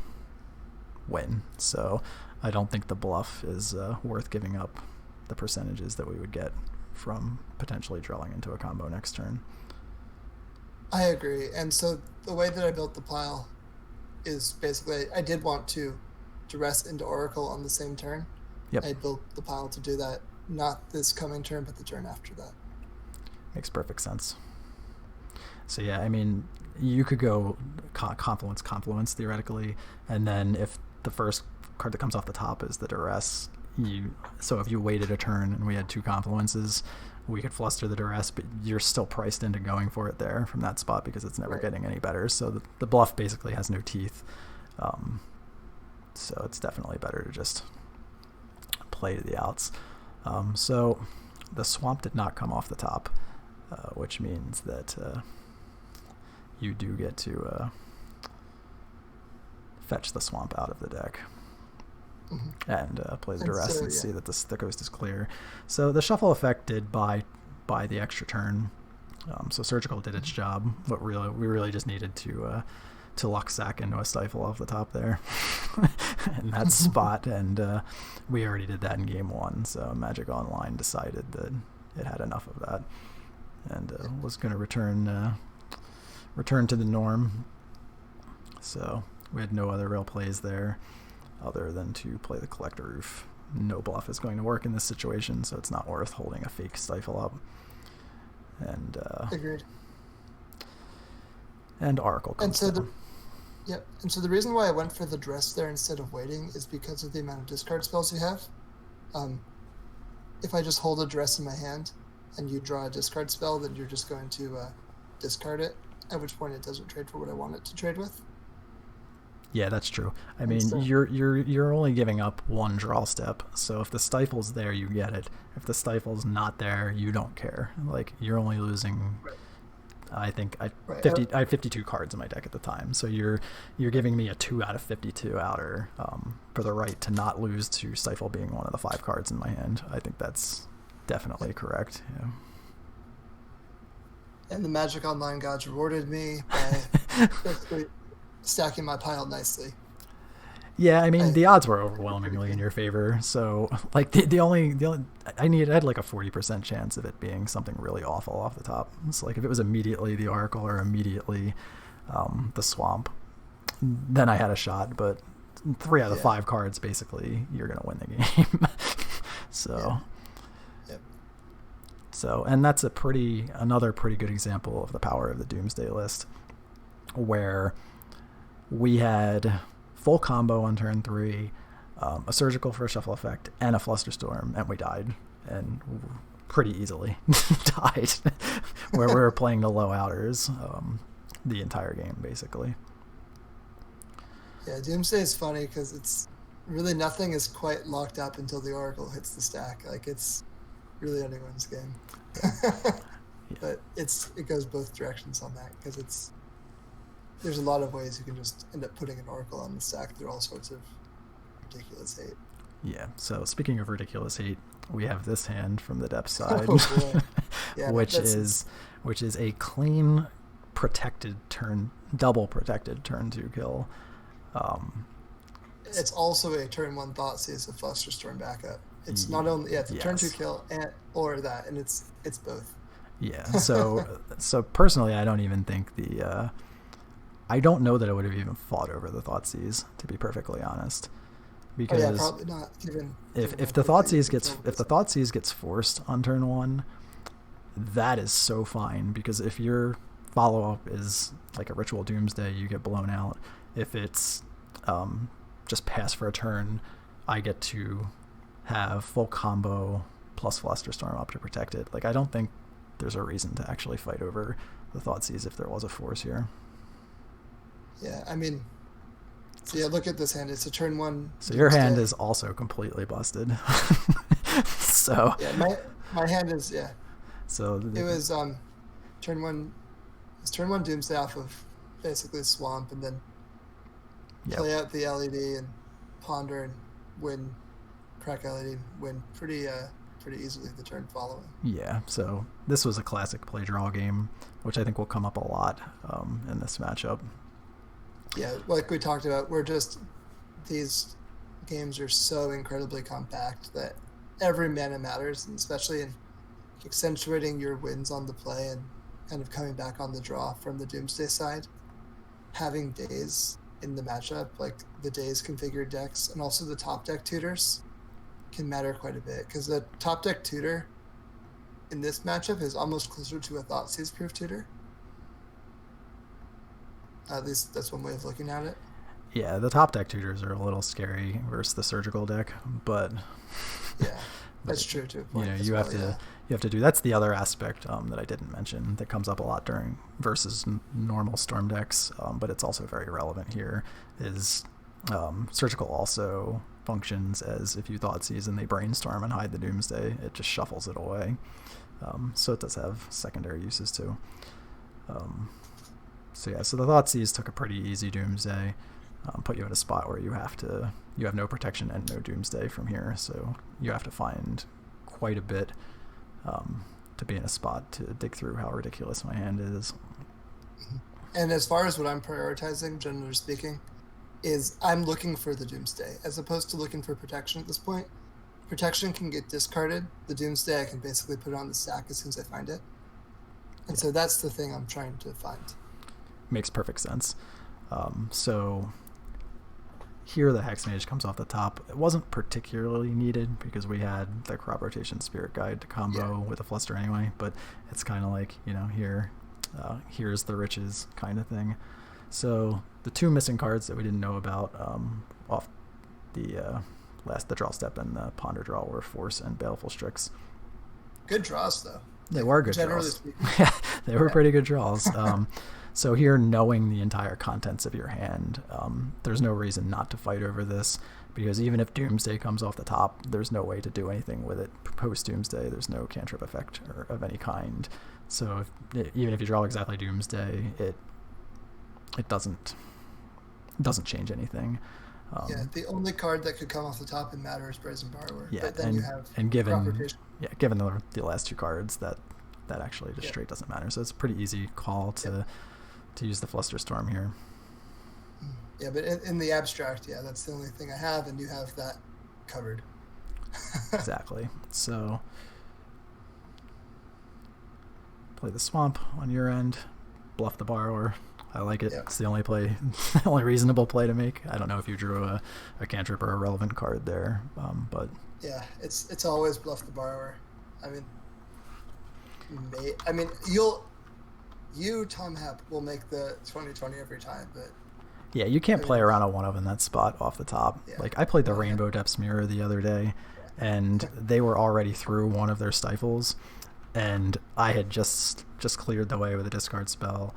win. So I don't think the bluff is worth giving up the percentages that we would get from potentially drawing into a combo next turn. I agree. And so the way that I built the pile is basically I did want to Duress into Oracle on the same turn. Yep. I built the pile to do that, not this coming turn, but the turn after that. Makes perfect sense. So yeah, I mean, you could go Confluence theoretically, and then if the first card that comes off the top is the Duress, so if you waited a turn and we had 2 Confluences, we could fluster the Duress, but you're still priced into going for it there from that spot because it's never getting any better. So the bluff basically has no teeth. So it's definitely better to just play to the outs. So the Swamp did not come off the top, which means that you do get to fetch the swamp out of the deck. Mm-hmm. And play the And duress so, and yeah. see that the coast is clear. So the shuffle effect did buy the extra turn. So surgical did its job. But we really just needed to luck sack into a stifle off the top there in that spot, and we already did that in game 1. So Magic Online decided that it had enough of that and was going to return to the norm. So we had no other real plays there other than to play the Collector Roof. No bluff is going to work in this situation, so it's not worth holding a fake stifle up. And Agreed. And Oracle comes down. Yep. And so the reason why I went for the dress there instead of waiting is because of the amount of discard spells you have. If I just hold a dress in my hand and you draw a discard spell, then you're just going to discard it, at which point it doesn't trade for what I want it to trade with. Yeah, that's true. I mean, you're only giving up one draw step. So if the stifle's there, you get it. If the stifle's not there, you don't care. Like, you're only losing. Right. I think I had 52 cards in my deck at the time. So you're giving me a 2 out of 52 outer for the right to not lose to stifle being one of the 5 cards in my hand. I think that's definitely correct. Yeah. And the Magic Online gods rewarded me by basically stacking my pile nicely. Yeah, I mean, the odds were overwhelmingly in your favor. So, like, the only I had like a 40% chance of it being something really awful off the top. It's like if it was immediately the Oracle or immediately the Swamp, then I had a shot. But 3 out of 5 cards, basically, you're gonna win the game. So, Yep. So, and that's another pretty good example of the power of the Doomsday list, where we had full combo on turn 3, a surgical for a shuffle effect, and a Flusterstorm, and we died, and pretty easily died, where we were playing the low outers the entire game, basically. Yeah, Doomsday is funny because it's really nothing is quite locked up until the Oracle hits the stack. Like, it's really anyone's game. But it goes both directions on that because there's a lot of ways you can just end up putting an Oracle on the stack through all sorts of ridiculous hate. Yeah, so speaking of ridiculous hate, we have this hand from the depth side, Yeah, which is a clean protected turn, double protected turn 2 kill. It's also a turn 1 Thoughtseize, a Flusterstorm backup. It's not only it's a turn 2 kill or that, and it's both. Yeah. So personally, I don't even think I don't know that I would have even fought over the Thoughtseize, to be perfectly honest. Because probably not. If the Thoughtseize gets forced on turn 1, that is so fine, because if your follow up is like a Ritual Doomsday, you get blown out. If it's just pass for a turn, I get to have full combo plus Flusterstorm up to protect it. Like, I don't think there's a reason to actually fight over the Thoughtseize if there was a force here. Yeah, I mean, so yeah, look at this hand. It's a turn 1. So your hand is also completely busted. So yeah, my hand is So it was turn 1. It's turn 1 Doomsday off of basically Swamp, and then play out the LED and ponder and win, crack LED, win pretty easily the turn following. Yeah, so this was a classic play draw game, which I think will come up a lot in this matchup. Yeah, like we talked about, these games are so incredibly compact that every mana matters, and especially in accentuating your wins on the play and kind of coming back on the draw from the Doomsday side. Having days in the matchup, like the days configured decks and also the top deck tutors, can matter quite a bit, because the top deck tutor in this matchup is almost closer to a Thoughtseize proof tutor. At least that's one way of looking at it. Yeah, the top deck tutors are a little scary versus the surgical deck, but yeah, that's true too. You have to do. That's the other aspect that I didn't mention that comes up a lot during versus normal storm decks, but it's also very relevant here. Is surgical also functions as, if you Thoughtseize and they brainstorm and hide the Doomsday, it just shuffles it away. So it does have secondary uses too. So the Thoughtseize took a pretty easy Doomsday. put you in a spot where you have no protection and no Doomsday from here, so you have to find quite a bit to be in a spot to dig through how ridiculous my hand is. And as far as what I'm prioritizing, generally speaking, is I'm looking for the Doomsday as opposed to looking for protection at this point. Protection can get discarded. The Doomsday, I can basically put it on the stack as soon as I find it. And so that's the thing I'm trying to find. Makes perfect sense. So here the Hex Mage comes off the top. It wasn't particularly needed because we had the Crop Rotation Spirit Guide to combo with a Fluster anyway, but it's kind of like, here's the riches kind of thing. So the two missing cards that we didn't know about off the draw step and the Ponder draw were Force and Baleful Strix. Good draws, though. They were good draws. They were pretty good draws. So here, knowing the entire contents of your hand, there's no reason not to fight over this, because even if Doomsday comes off the top, there's no way to do anything with it. Post Doomsday, there's no cantrip effect of any kind. So even if you draw exactly Doomsday, it doesn't change anything. The only card that could come off the top in Matter is Brazen Borrower. Yeah, but then you have given the last two cards, that actually just straight doesn't matter. So it's a pretty easy call to use the Flusterstorm here. Yeah, but in the abstract, that's the only thing I have, and you have that covered. Exactly. So play the Swamp on your end, bluff the Borrower. I like it. It's the only reasonable play to make. I don't know if you drew a cantrip or a relevant card there, but yeah, it's always bluff the Borrower. You, Tom Hepp, will make the 20/20 every time, but yeah, you can't play around a 1 of in that spot off the top. Yeah. Like I played the Rainbow Depths Mirror the other day, and they were already through one of their stifles, and I had just cleared the way with a discard spell,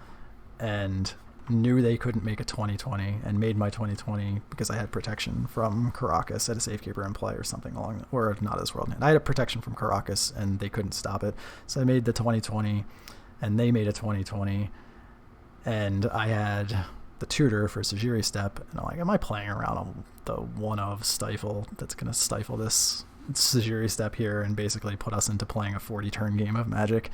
and knew they couldn't make a 20/20 and made my 20/20 because I had protection from Caracas. I had a Safekeeper in play or something or not as World. I had a protection from Caracas and they couldn't stop it. So I made the 20/20 and they made a 20/20, and I had the tutor for Sajiri Step, and I'm like, am I playing around on the 1 of Stifle that's going to stifle this Sajiri Step here and basically put us into playing a 40 turn game of Magic?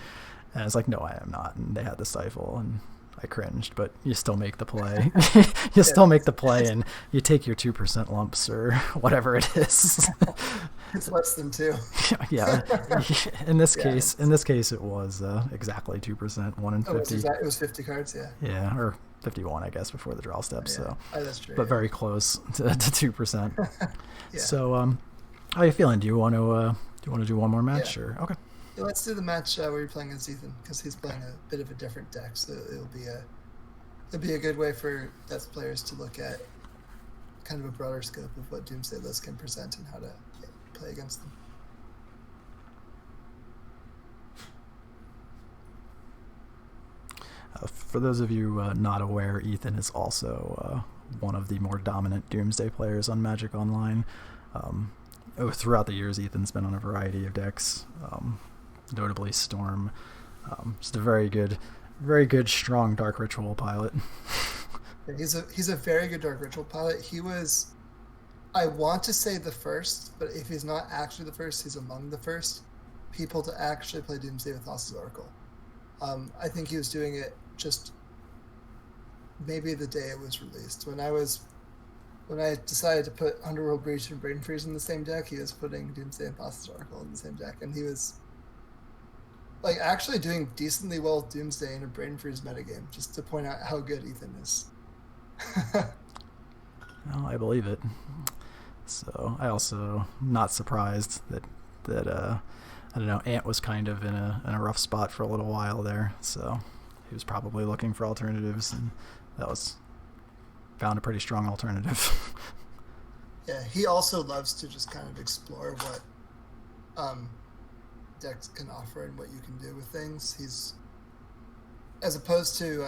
And it's like, no, I am not. And they had the Stifle, and I cringed, but you still make the play. You still make the play, and you take your 2% lumps or whatever it is. It's less than 2. Yeah. In this case, it was exactly 2%, 1 in 50. It was 50 cards, yeah. Yeah, or 51, I guess, before the draw step. So, that's true. But very close to 2%. So, how are you feeling? Do you want to do one more match, or okay? Yeah, let's do the match where you're playing against Ethan, because he's playing a bit of a different deck, so it'll be a good way for Death players to look at kind of a broader scope of what Doomsday lists can present and how to play against them. For those of you not aware, Ethan is also one of the more dominant Doomsday players on Magic Online. Throughout the years, Ethan's been on a variety of decks, notably Storm. Just a very good, strong Dark Ritual pilot. He's a very good Dark Ritual pilot. He was, I want to say the first, but if he's not actually the first, he's among the first people to actually play Doomsday with Thassa's Oracle. I think he was doing it just maybe the day it was released. When I decided to put Underworld Breach and Brain Freeze in the same deck, he was putting Doomsday and Thassa's Oracle in the same deck, and he was like actually doing decently well with Doomsday in a Brain Freeze metagame, just to point out how good Ethan is. Well, I believe it. So I also not surprised that I don't know, Ant was kind of in a rough spot for a little while there, so he was probably looking for alternatives, and found a pretty strong alternative. Yeah, he also loves to just kind of explore what decks can offer and what you can do with things. He's, as opposed to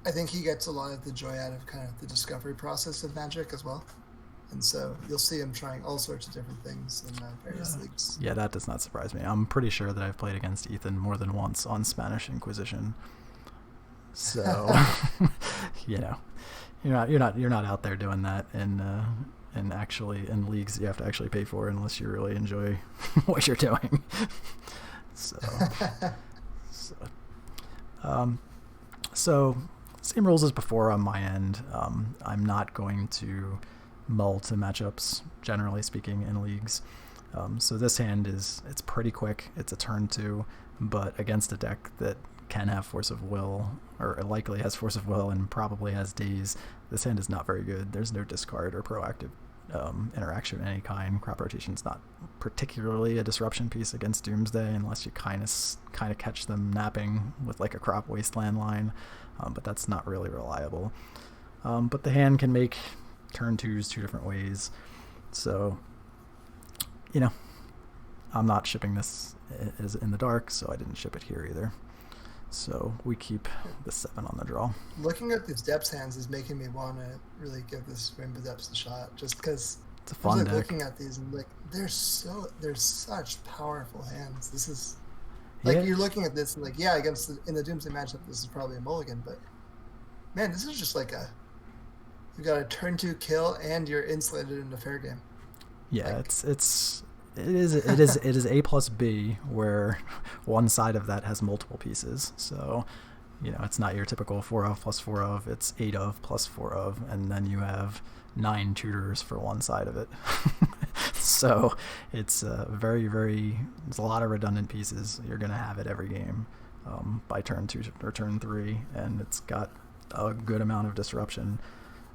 I think he gets a lot of the joy out of kind of the discovery process of Magic as well. And so you'll see him trying all sorts of different things in various leagues. Yeah, that does not surprise me. I'm pretty sure that I've played against Ethan more than once on Spanish Inquisition. So, you're not out there doing that in actually in leagues you have to actually pay for unless you really enjoy what you're doing. so, so, so same rules as before on my end. I'm not going to mull to matchups, generally speaking, in leagues. So this hand it's pretty quick. It's a turn 2, but against a deck that can have Force of Will, or likely has Force of Will and probably has Daze, this hand is not very good. There's no discard or proactive interaction of any kind. Crop Rotation's not particularly a disruption piece against Doomsday unless you kind of catch them napping with like a Crop Wasteland line, but that's not really reliable. But the hand can make turn 2s 2 different ways, so I'm not shipping this as in the dark, so I didn't ship it here either. So we keep the 7 on the draw. Looking at these depths hands is making me want to really give this Rainbow Depths a shot, just because it's a fun deck. Looking at these and they're such powerful hands. This is you're looking at this and against in the Doomsday matchup this is probably a mulligan, but man, this is just you got a turn 2 kill and you're insulated in a fair game. Yeah, it is A plus B, where one side of that has multiple pieces. So, it's not your typical 4 of plus 4 of, it's 8 of plus 4 of, and then you have 9 tutors for one side of it. So it's very, very, there's a lot of redundant pieces. You're going to have it every game by turn 2 or turn 3, and it's got a good amount of disruption.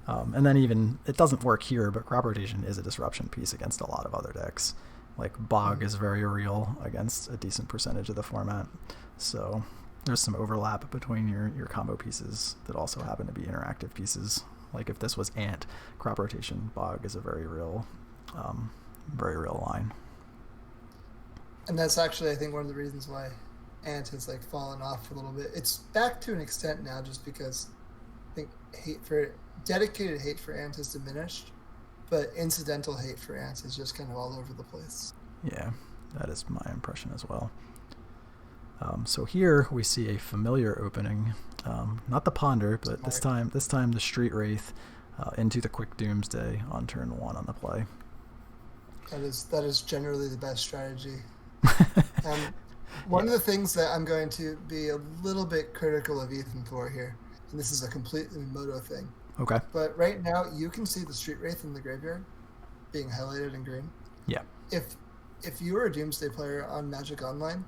And then even, it doesn't work here, but Crop Rotation is a disruption piece against a lot of other decks. Like Bog is very real against a decent percentage of the format. So there's some overlap between your combo pieces that also happen to be interactive pieces. Like if this was Ant, Crop Rotation, Bog is a very real line. And that's actually, I think, one of the reasons why Ant has fallen off a little bit. It's back to an extent now just because I think dedicated hate for Ant has diminished, but incidental hate for Ant is just kind of all over the place. Yeah, that is my impression as well. So here we see a familiar opening, not the Ponder, but this time the Street Wraith into the quick Doomsday on turn 1 on the play. That is generally the best strategy. One of the things that I'm going to be a little bit critical of Ethan for here, and this is a completely Moto thing. Okay. But right now, you can see the Street Wraith in the graveyard being highlighted in green. Yeah. If you were a Doomsday player on Magic Online,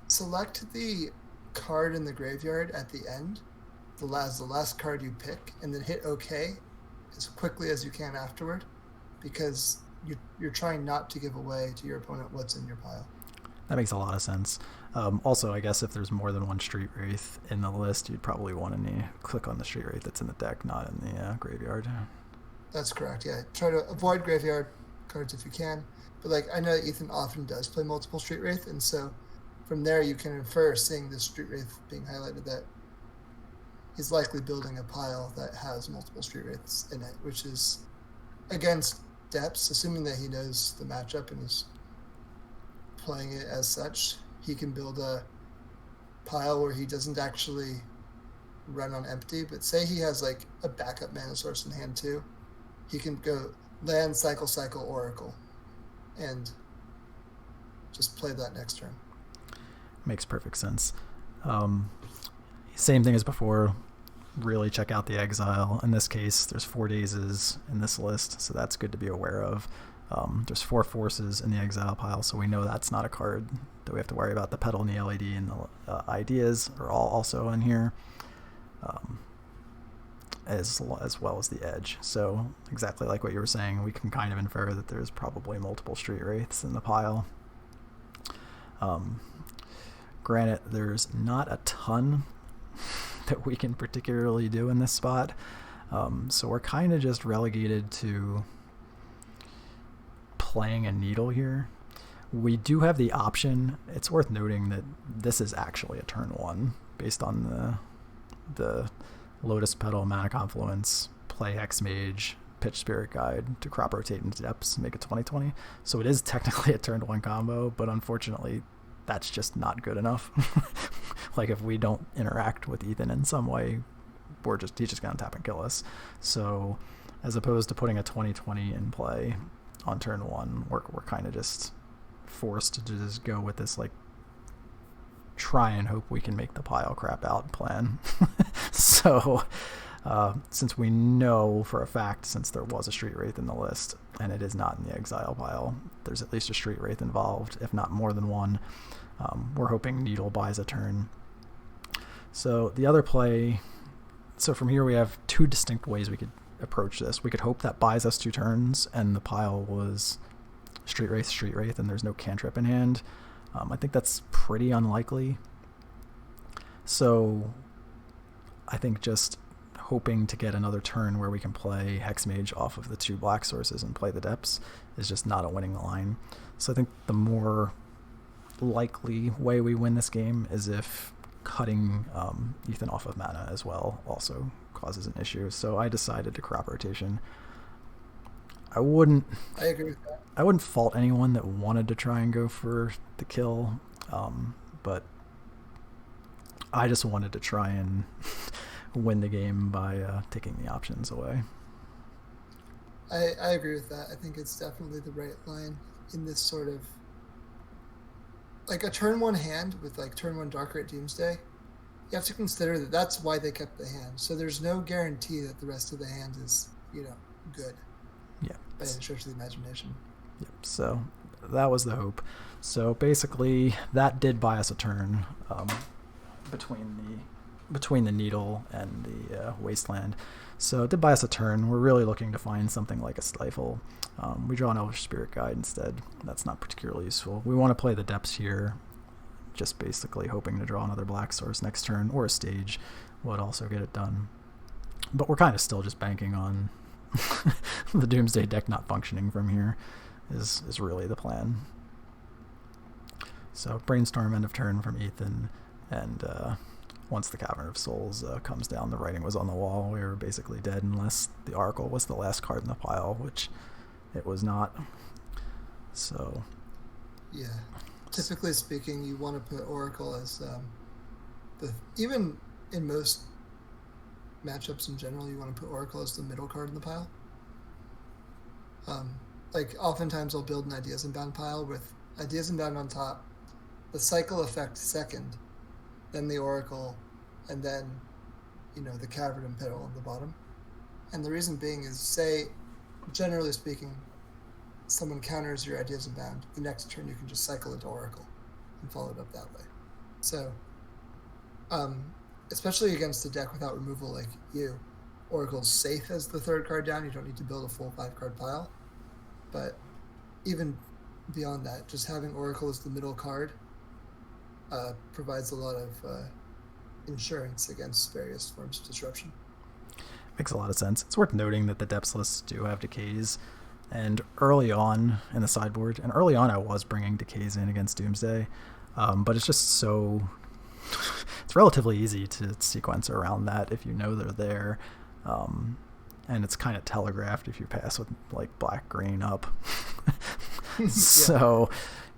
select the card in the graveyard at the end, the last card you pick, and then hit OK as quickly as you can afterward, because you're trying not to give away to your opponent what's in your pile. That makes a lot of sense. Also, I guess if there's more than one Street Wraith in the list, you'd probably want to click on the Street Wraith that's in the deck, not in the graveyard. That's correct, yeah. Try to avoid graveyard cards if you can. But I know that Ethan often does play multiple Street Wraith, and so from there you can infer, seeing the Street Wraith being highlighted, that he's likely building a pile that has multiple Street Wraiths in it, which is against depths, assuming that he knows the matchup and is playing it as such. He can build a pile where he doesn't actually run on empty, but say he has a backup mana source in hand too, he can go land, cycle, Oracle, and just play that next turn. Makes perfect sense. Same thing as before. Really check out the exile. In this case, there's 4 dazes in this list, so that's good to be aware of. There's 4 forces in the exile pile, so we know that's not a card that we have to worry about. The Petal and the LED and the ideas are all also in here, as well as the Edge. So exactly like what you were saying, we can kind of infer that there's probably multiple Street Wraiths in the pile. Granted, there's not a ton that we can particularly do in this spot, so we're kind of just relegated to playing a Needle here. We do have the option. It's worth noting that this is actually a turn 1 based on the Lotus Petal, Mana Confluence, play Hexmage, pitch Spirit Guide to Crop Rotate into Depths, make it 20/20. So it is technically a turn 1 combo, but unfortunately that's just not good enough. If we don't interact with Ethan in some way, he's just going to tap and kill us. So as opposed to putting a 20/20 in play on turn 1, we're kind of just forced to just go with this like try and hope we can make the pile crap out plan. So since we know for a fact, since there was a Street Wraith in the list and it is not in the exile pile, there's at least a Street Wraith involved, if not more than one. We're hoping Needle buys a turn. So the other play, so from here we have 2 distinct ways we could approach this. We could hope that buys us 2 turns and the pile was Street Wraith, and there's no cantrip in hand. I think that's pretty unlikely. So I think just hoping to get another turn where we can play Hexmage off of the 2 black sources and play the depths is just not a winning line. So I think the more likely way we win this game is if cutting Ethan off of mana as well also causes an issue. So I decided to crop rotation. I agree with that. I wouldn't fault anyone that wanted to try and go for the kill, but I just wanted to try and win the game by taking the options away. I agree with that. I think it's definitely the right line in this sort of like a turn 1 hand with like turn 1 Darker at Doomsday. You have to consider that that's why they kept the hand. So there's no guarantee that the rest of the hand is, good. Yeah. By any stretch of the imagination. Yep. So that was the hope. So basically, that did buy us a turn between the Needle and the Wasteland. So it did buy us a turn. We're really looking to find something like a Stifle. We draw an Elvish Spirit Guide instead. That's not particularly useful. We want to play the depths here, just basically hoping to draw another black source next turn, or a stage would also get it done. But we're kind of still just banking on the Doomsday deck not functioning from here is really the plan. So Brainstorm, end of turn from Ethan, and once the Cavern of Souls comes down, the writing was on the wall. We were basically dead unless the Oracle was the last card in the pile, which it was not. So yeah, typically speaking, you want to put Oracle as even in most matchups in general, you want to put Oracle as the middle card in the pile. Like oftentimes I'll build an Ideas Inbound pile with Ideas Inbound on top, the cycle effect second, then the Oracle, and then the Cavern and Piddle on the bottom. And the reason being is, say, generally speaking, someone counters your Ideas Inbound, the next turn you can just cycle into Oracle and follow it up that way. So especially against a deck without removal like you, Oracle's safe as the 3rd card down. You don't need to build a full 5-card pile. But even beyond that, just having Oracle as the middle card provides a lot of insurance against various forms of disruption. Makes a lot of sense. It's worth noting that the depths lists do have decays, and early on in the sideboard, and early on I was bringing decays in against Doomsday, but it's just so it's relatively easy to sequence around that if you know they're there, and it's kind of telegraphed if you pass with like black-green up. So,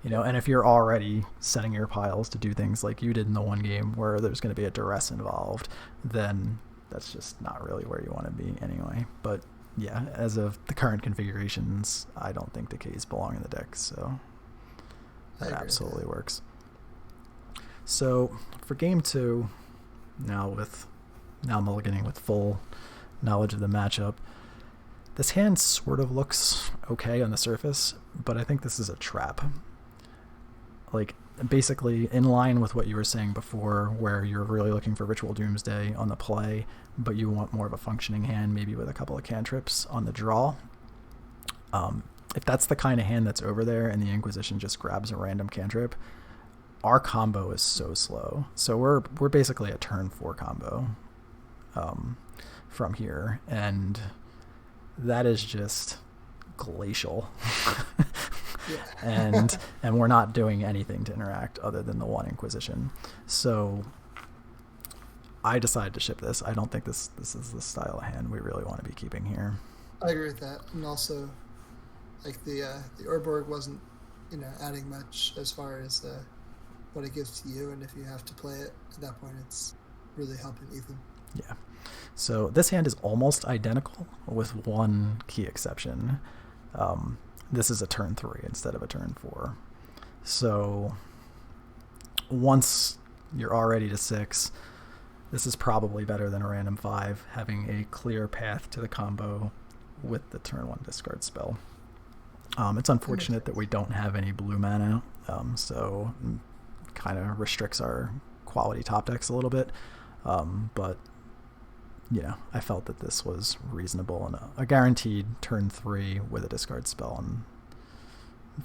and if you're already setting your piles to do things like you did in the one game where there's going to be a duress involved, then that's just not really where you want to be anyway. But yeah, as of the current configurations, I don't think decays belong in the deck, so that absolutely works. So for game 2, now mulliganing with full knowledge of the matchup, this hand sort of looks okay on the surface, but I think this is a trap. Like, basically in line with what you were saying before, where you're really looking for Ritual Doomsday on the play, but you want more of a functioning hand, maybe with a couple of cantrips on the draw. If that's the kind of hand that's over there and the Inquisition just grabs a random cantrip, our combo is so slow. So we're basically a turn 4 combo from here, and that is just glacial. Yeah. and we're not doing anything to interact other than the one Inquisition. So I decided to ship this. I don't think this is the style of hand we really want to be keeping here. I agree with that, and also like the Urborg wasn't adding much as far as what it gives to you, and if you have to play it at that point, it's really helping Ethan. Yeah. So this hand is almost identical with one key exception. This is a turn 3 instead of a turn 4. So once you're already to 6, this is probably better than a random 5, having a clear path to the combo with the turn 1 discard spell. It's unfortunate that we don't have any blue mana, so kind of restricts our quality top decks a little bit. But I felt that this was reasonable and a guaranteed turn 3 with a discard spell, and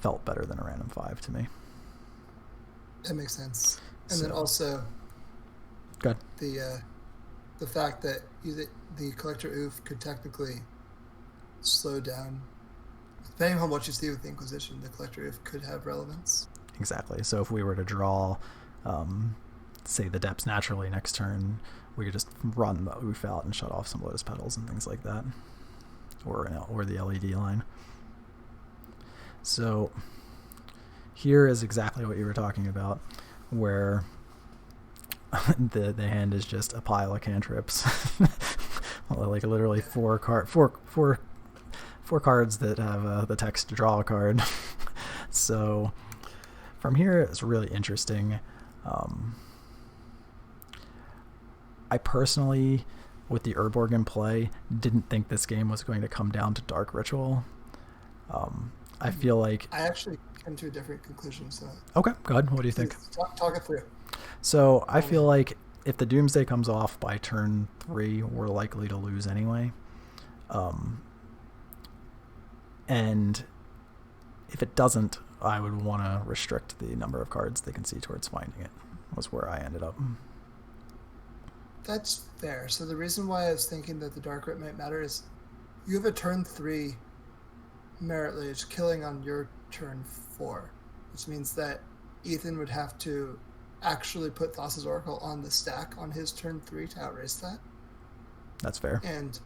felt better than a random 5 to me. That makes sense. And then also, good. The fact that the Collector Oof could technically slow down, depending on what you see with the Inquisition, the Collector Oof could have relevance. Exactly. So if we were to draw, say, the Depths naturally next turn, we could just run the Oof out and shut off some Lotus Petals and things like that, or the LED line. So here is exactly what you were talking about, where the hand is just a pile of cantrips. Like literally four cards that have the text to draw a card. So from here it's really interesting. I personally, with the Urborg in play, didn't think this game was going to come down to Dark Ritual. I feel like I actually came to a different conclusion. So okay, go ahead. What do you think? Talk it through. So I feel like if the Doomsday comes off by turn 3, we're likely to lose anyway. And if it doesn't, I would want to restrict the number of cards they can see towards finding it, was where I ended up. That's fair. So the reason why I was thinking that the Dark Rite might matter is you have a turn 3 Merit Liege killing on your turn 4, which means that Ethan would have to actually put Thassa's Oracle on the stack on his turn 3 to outrace that. That's fair. And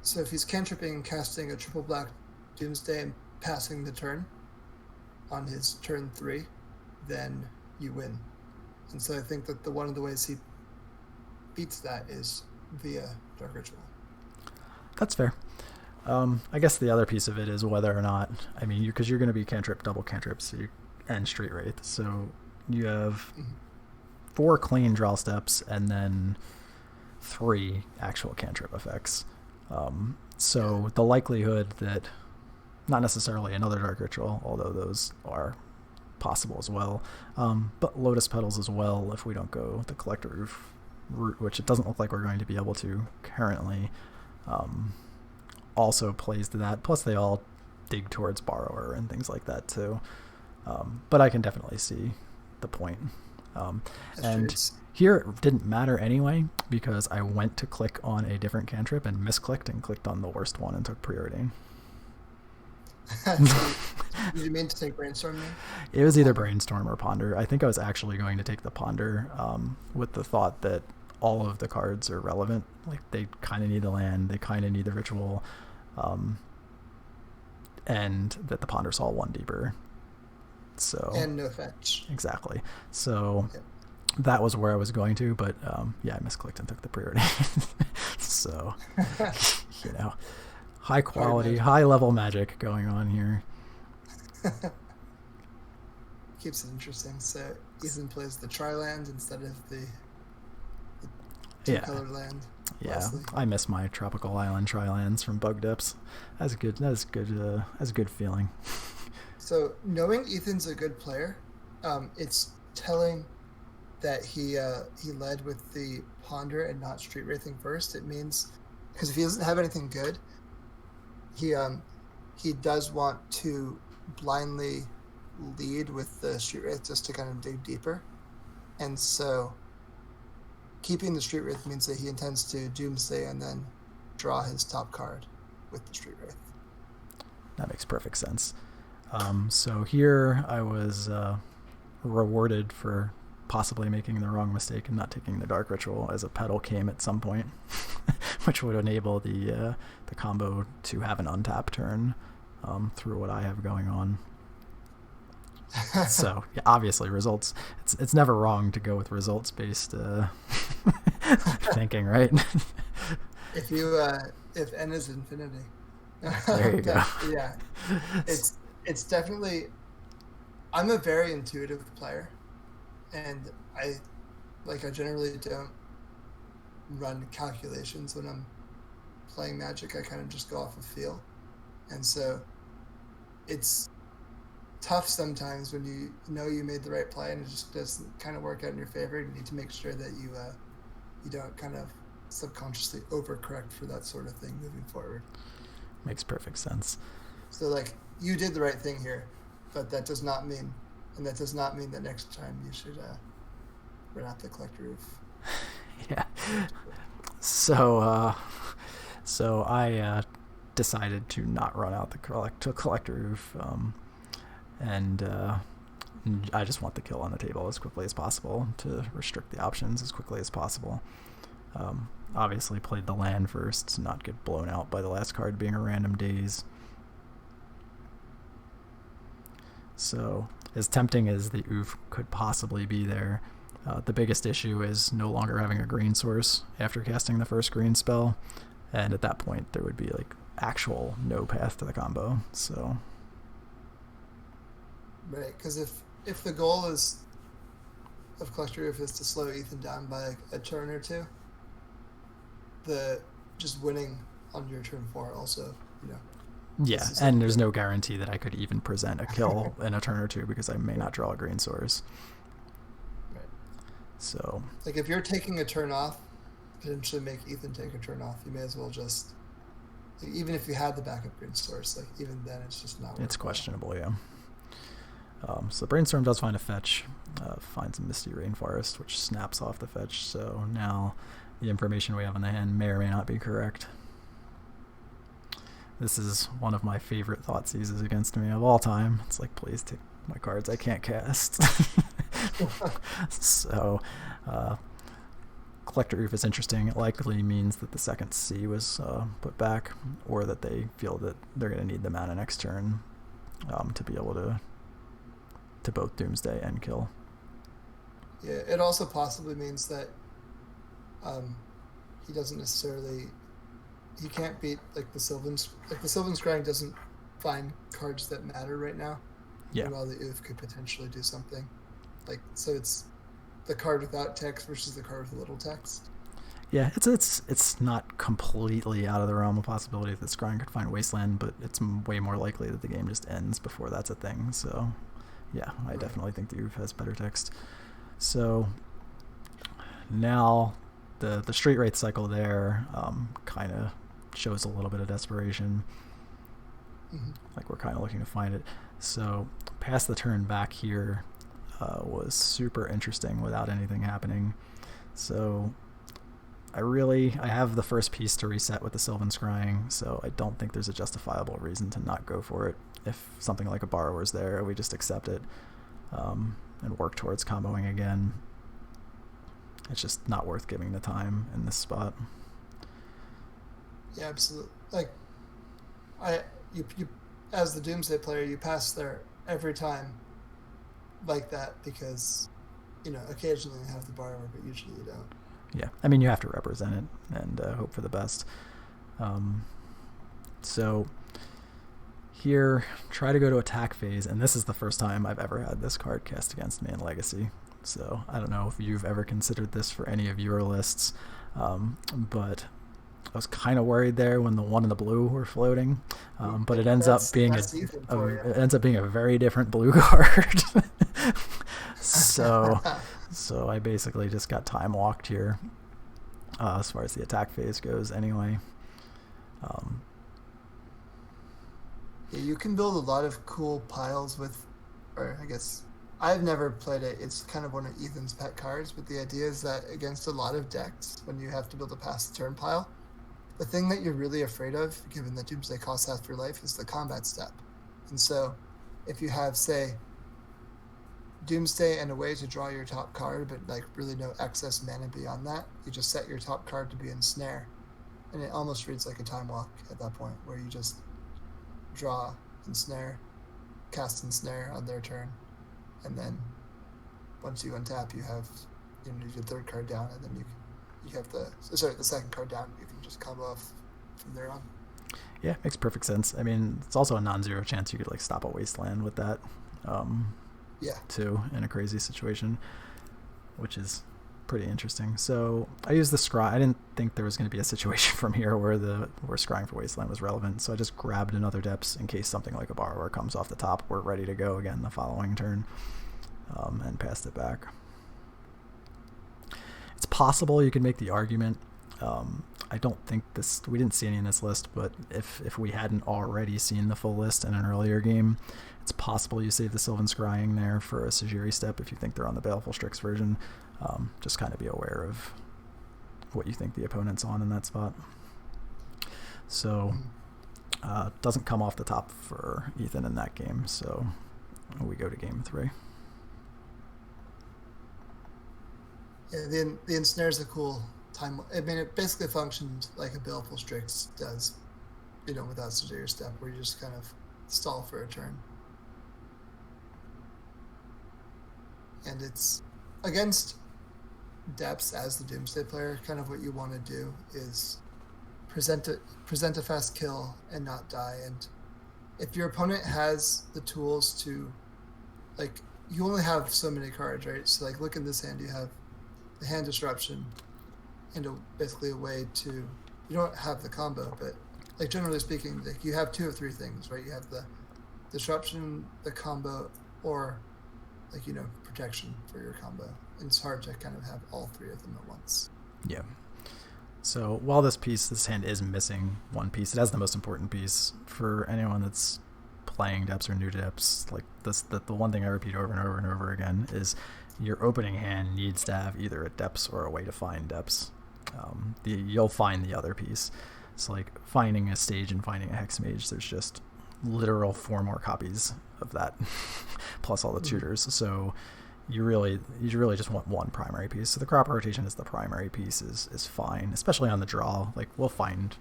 so if he's cantripping and casting a triple black Doomsday and passing the turn on his turn 3, then you win. And so I think that one of the ways he beats that is via Dark Ritual. That's fair. I guess the other piece of it is whether or not, because you're going to be cantrip, double cantrip, and Street Wraith. So you have 4 clean draw steps and then 3 actual cantrip effects. So the likelihood that, not necessarily another Dark Ritual, although those are possible as well, but Lotus Petals as well if we don't go the Collector Oof route, which it doesn't look like we're going to be able to currently, also plays to that. Plus they all dig towards Borrower and things like that too. But I can definitely see the point. And here it didn't matter anyway, because I went to click on a different cantrip and misclicked and clicked on the worst one and took Preordain. Did you mean to take Brainstorm then? It was either Brainstorm or Ponder. I think I was actually going to take the Ponder, with the thought that all of the cards are relevant. Like, they kind of need the land, they kind of need the ritual, and that the Ponder's all 1 deeper. So and no fetch. Exactly. So that was where I was going to, but I misclicked and took the Preordain. So high quality, high level magic going on here. Keeps it interesting. So Ethan plays the Tri-land instead of the two-colored land. Yeah, Leslie. I miss my tropical island Tri-lands from Bug Dips. That's a good feeling. So knowing Ethan's a good player, it's telling that he led with the Ponder and not Street Wraithing first. It means, because if he doesn't have anything good, he does want to blindly lead with the Street Wraith just to kind of dig deeper. And so keeping the Street Wraith means that he intends to Doomsday and then draw his top card with the Street Wraith. That makes perfect sense. So here I was rewarded for possibly making the wrong mistake and not taking the Dark Ritual, as a pedal came at some point, which would enable the combo to have an untap turn through what I have going on. So obviously results. It's never wrong to go with results based Thinking, right? If you if n is infinity, There you go. but yeah, it's definitely. I'm a very intuitive player, and I generally don't run calculations when I'm playing Magic. I kind of just go off of feel, and so it's tough sometimes when you know you made the right play and it just doesn't kind of work out in your favor. You need to make sure that you don't kind of subconsciously overcorrect for that sort of thing moving forward. Makes perfect sense. So like you did the right thing here, but that does not mean that next time you should run out the collector roof. Yeah. So I decided to not run out the collector roof, and I just want the kill on the table as quickly as possible to restrict the options as quickly as possible. Obviously played the land first to not get blown out by the last card being a random daze. So as tempting as the oof could possibly be there, the biggest issue is no longer having a green source after casting the first green spell, and at that point there would be like actual no path to the combo. So right, because if the goal is of collector roof is to slow Ethan down by like a turn or two, the just winning on your turn 4 also, yeah, and there's no guarantee that I could even present a kill in a turn or two because I may not draw a green source. Right. So like if you're taking a turn off, potentially make Ethan take a turn off, you may as well just, like, even if you had the backup green source, like even then it's just not. It's questionable, yeah. So Brainstorm does find a fetch, finds a Misty Rainforest, which snaps off the fetch. So now the information we have in the hand may or may not be correct. This is one of my favorite thought seizes against me of all time. It's like, please take my cards I can't cast. So Collector Roof is interesting. It likely means that the second C was put back, or that they feel that they're going to need the mana next turn to be able to both Doomsday and kill. Yeah, it also possibly means that he doesn't necessarily, he can't beat like the Sylvan Scrying doesn't find cards that matter right now. Yeah. While the Oof could potentially do something. Like, so it's the card without text versus the card with a little text. Yeah, it's not completely out of the realm of possibility that Scrying could find Wasteland, but it's way more likely that the game just ends before that's a thing. So yeah, I definitely think the Oof has better text. So now the straight rate cycle there kind of shows a little bit of desperation. Mm-hmm. Like we're kind of looking to find it. So pass the turn back here was super interesting without anything happening. So I have the first piece to reset with the Sylvan Scrying, so I don't think there's a justifiable reason to not go for it. If something like a Borrower's there, we just accept it and work towards comboing again. It's just not worth giving the time in this spot. Yeah, absolutely. Like, you as the Doomsday player, you pass there every time like that because, occasionally you have the Borrower, but usually you don't. Yeah, I mean, you have to represent it and hope for the best. So here, try to go to attack phase, and this is the first time I've ever had this card cast against me in Legacy. So I don't know if you've ever considered this for any of your lists, but I was kind of worried there when the 1 and the blue were floating, but it ends up being a very different blue card. So I basically just got time walked here, as far as the attack phase goes. Anyway, yeah, you can build a lot of cool piles with, or I guess I've never played it. It's kind of one of Ethan's pet cards, but the idea is that against a lot of decks, when you have to build a pass the turn pile, the thing that you're really afraid of, given that Doomsday costs half your life, is the combat step. And so if you have, say, Doomsday and a way to draw your top card, but like really no excess mana beyond that, you just set your top card to be Ensnare. And it almost reads like a time walk at that point, where you just draw Ensnare, cast Ensnare on their turn, and then once you untap, you have your third card down, and then you you have the second card down. You can just combo off from there on. Yeah, makes perfect sense. I mean, it's also a non-zero chance you could like stop a wasteland with that. Too, in a crazy situation, which is pretty interesting. So I used the scry. I didn't think there was going to be a situation from here where scrying for wasteland was relevant. So I just grabbed another depths in case something like a borrower comes off the top. We're ready to go again the following turn, and passed it back. It's possible you could make the argument. I don't think we didn't see any in this list, but if we hadn't already seen the full list in an earlier game, it's possible you save the Sylvan Scrying there for a Sajiri step if you think they're on the Baleful Strix version. Just kind of be aware of what you think the opponent's on in that spot. So, doesn't come off the top for Ethan in that game, so we go to game 3. Yeah, the Ensnare's a cool time. I mean, it basically functions like a Baleful Strix does, without Sajiri step, where you just kind of stall for a turn. And it's against depths as the Doomsday player. Kind of what you want to do is present a fast kill and not die. And if your opponent has the tools to, like, you only have so many cards, right? So like, look in this hand, you have the hand disruption and basically a way to, you don't have the combo, but like generally speaking, like you have 2 or 3 things, right? You have the disruption, the combo, or like, protection for your combo. And it's hard to kind of have all 3 of them at once. Yeah. So while this hand is missing one piece, it has the most important piece for anyone that's playing depths or new depths. Like the one thing I repeat over and over and over again is your opening hand needs to have either a depths or a way to find depths. You'll find the other piece. So like finding a stage and finding a hex mage, there's just literal 4 more copies of that plus all the tutors. So you really just want one primary piece. So the crop rotation is the primary piece is fine, especially on the draw. Like we'll find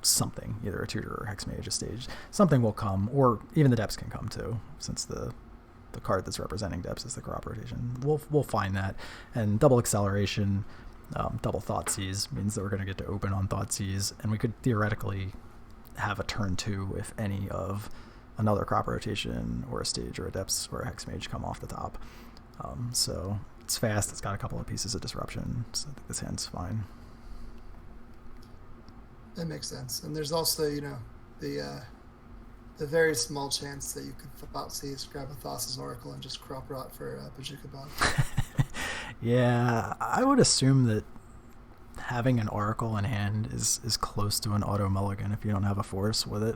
something, either a tutor or hex mage, a stage. Something will come, or even the depths can come too, since the card that's representing depths is the crop rotation. We'll find that. And double acceleration, double Thoughtseize means that we're going to get to open on Thoughtseize, and we could theoretically have a turn 2 if any of another crop rotation or a stage or a depths or a hex mage come off the top. So it's fast. It's got a couple of pieces of disruption. So I think this hand's fine. That makes sense. And there's also, the very small chance that you could Thoughtseize, grab a Thassa's Oracle, and just crop rot for Bazooka Bomb. Yeah, I would assume that having an Oracle in hand is close to an auto mulligan if you don't have a force with it.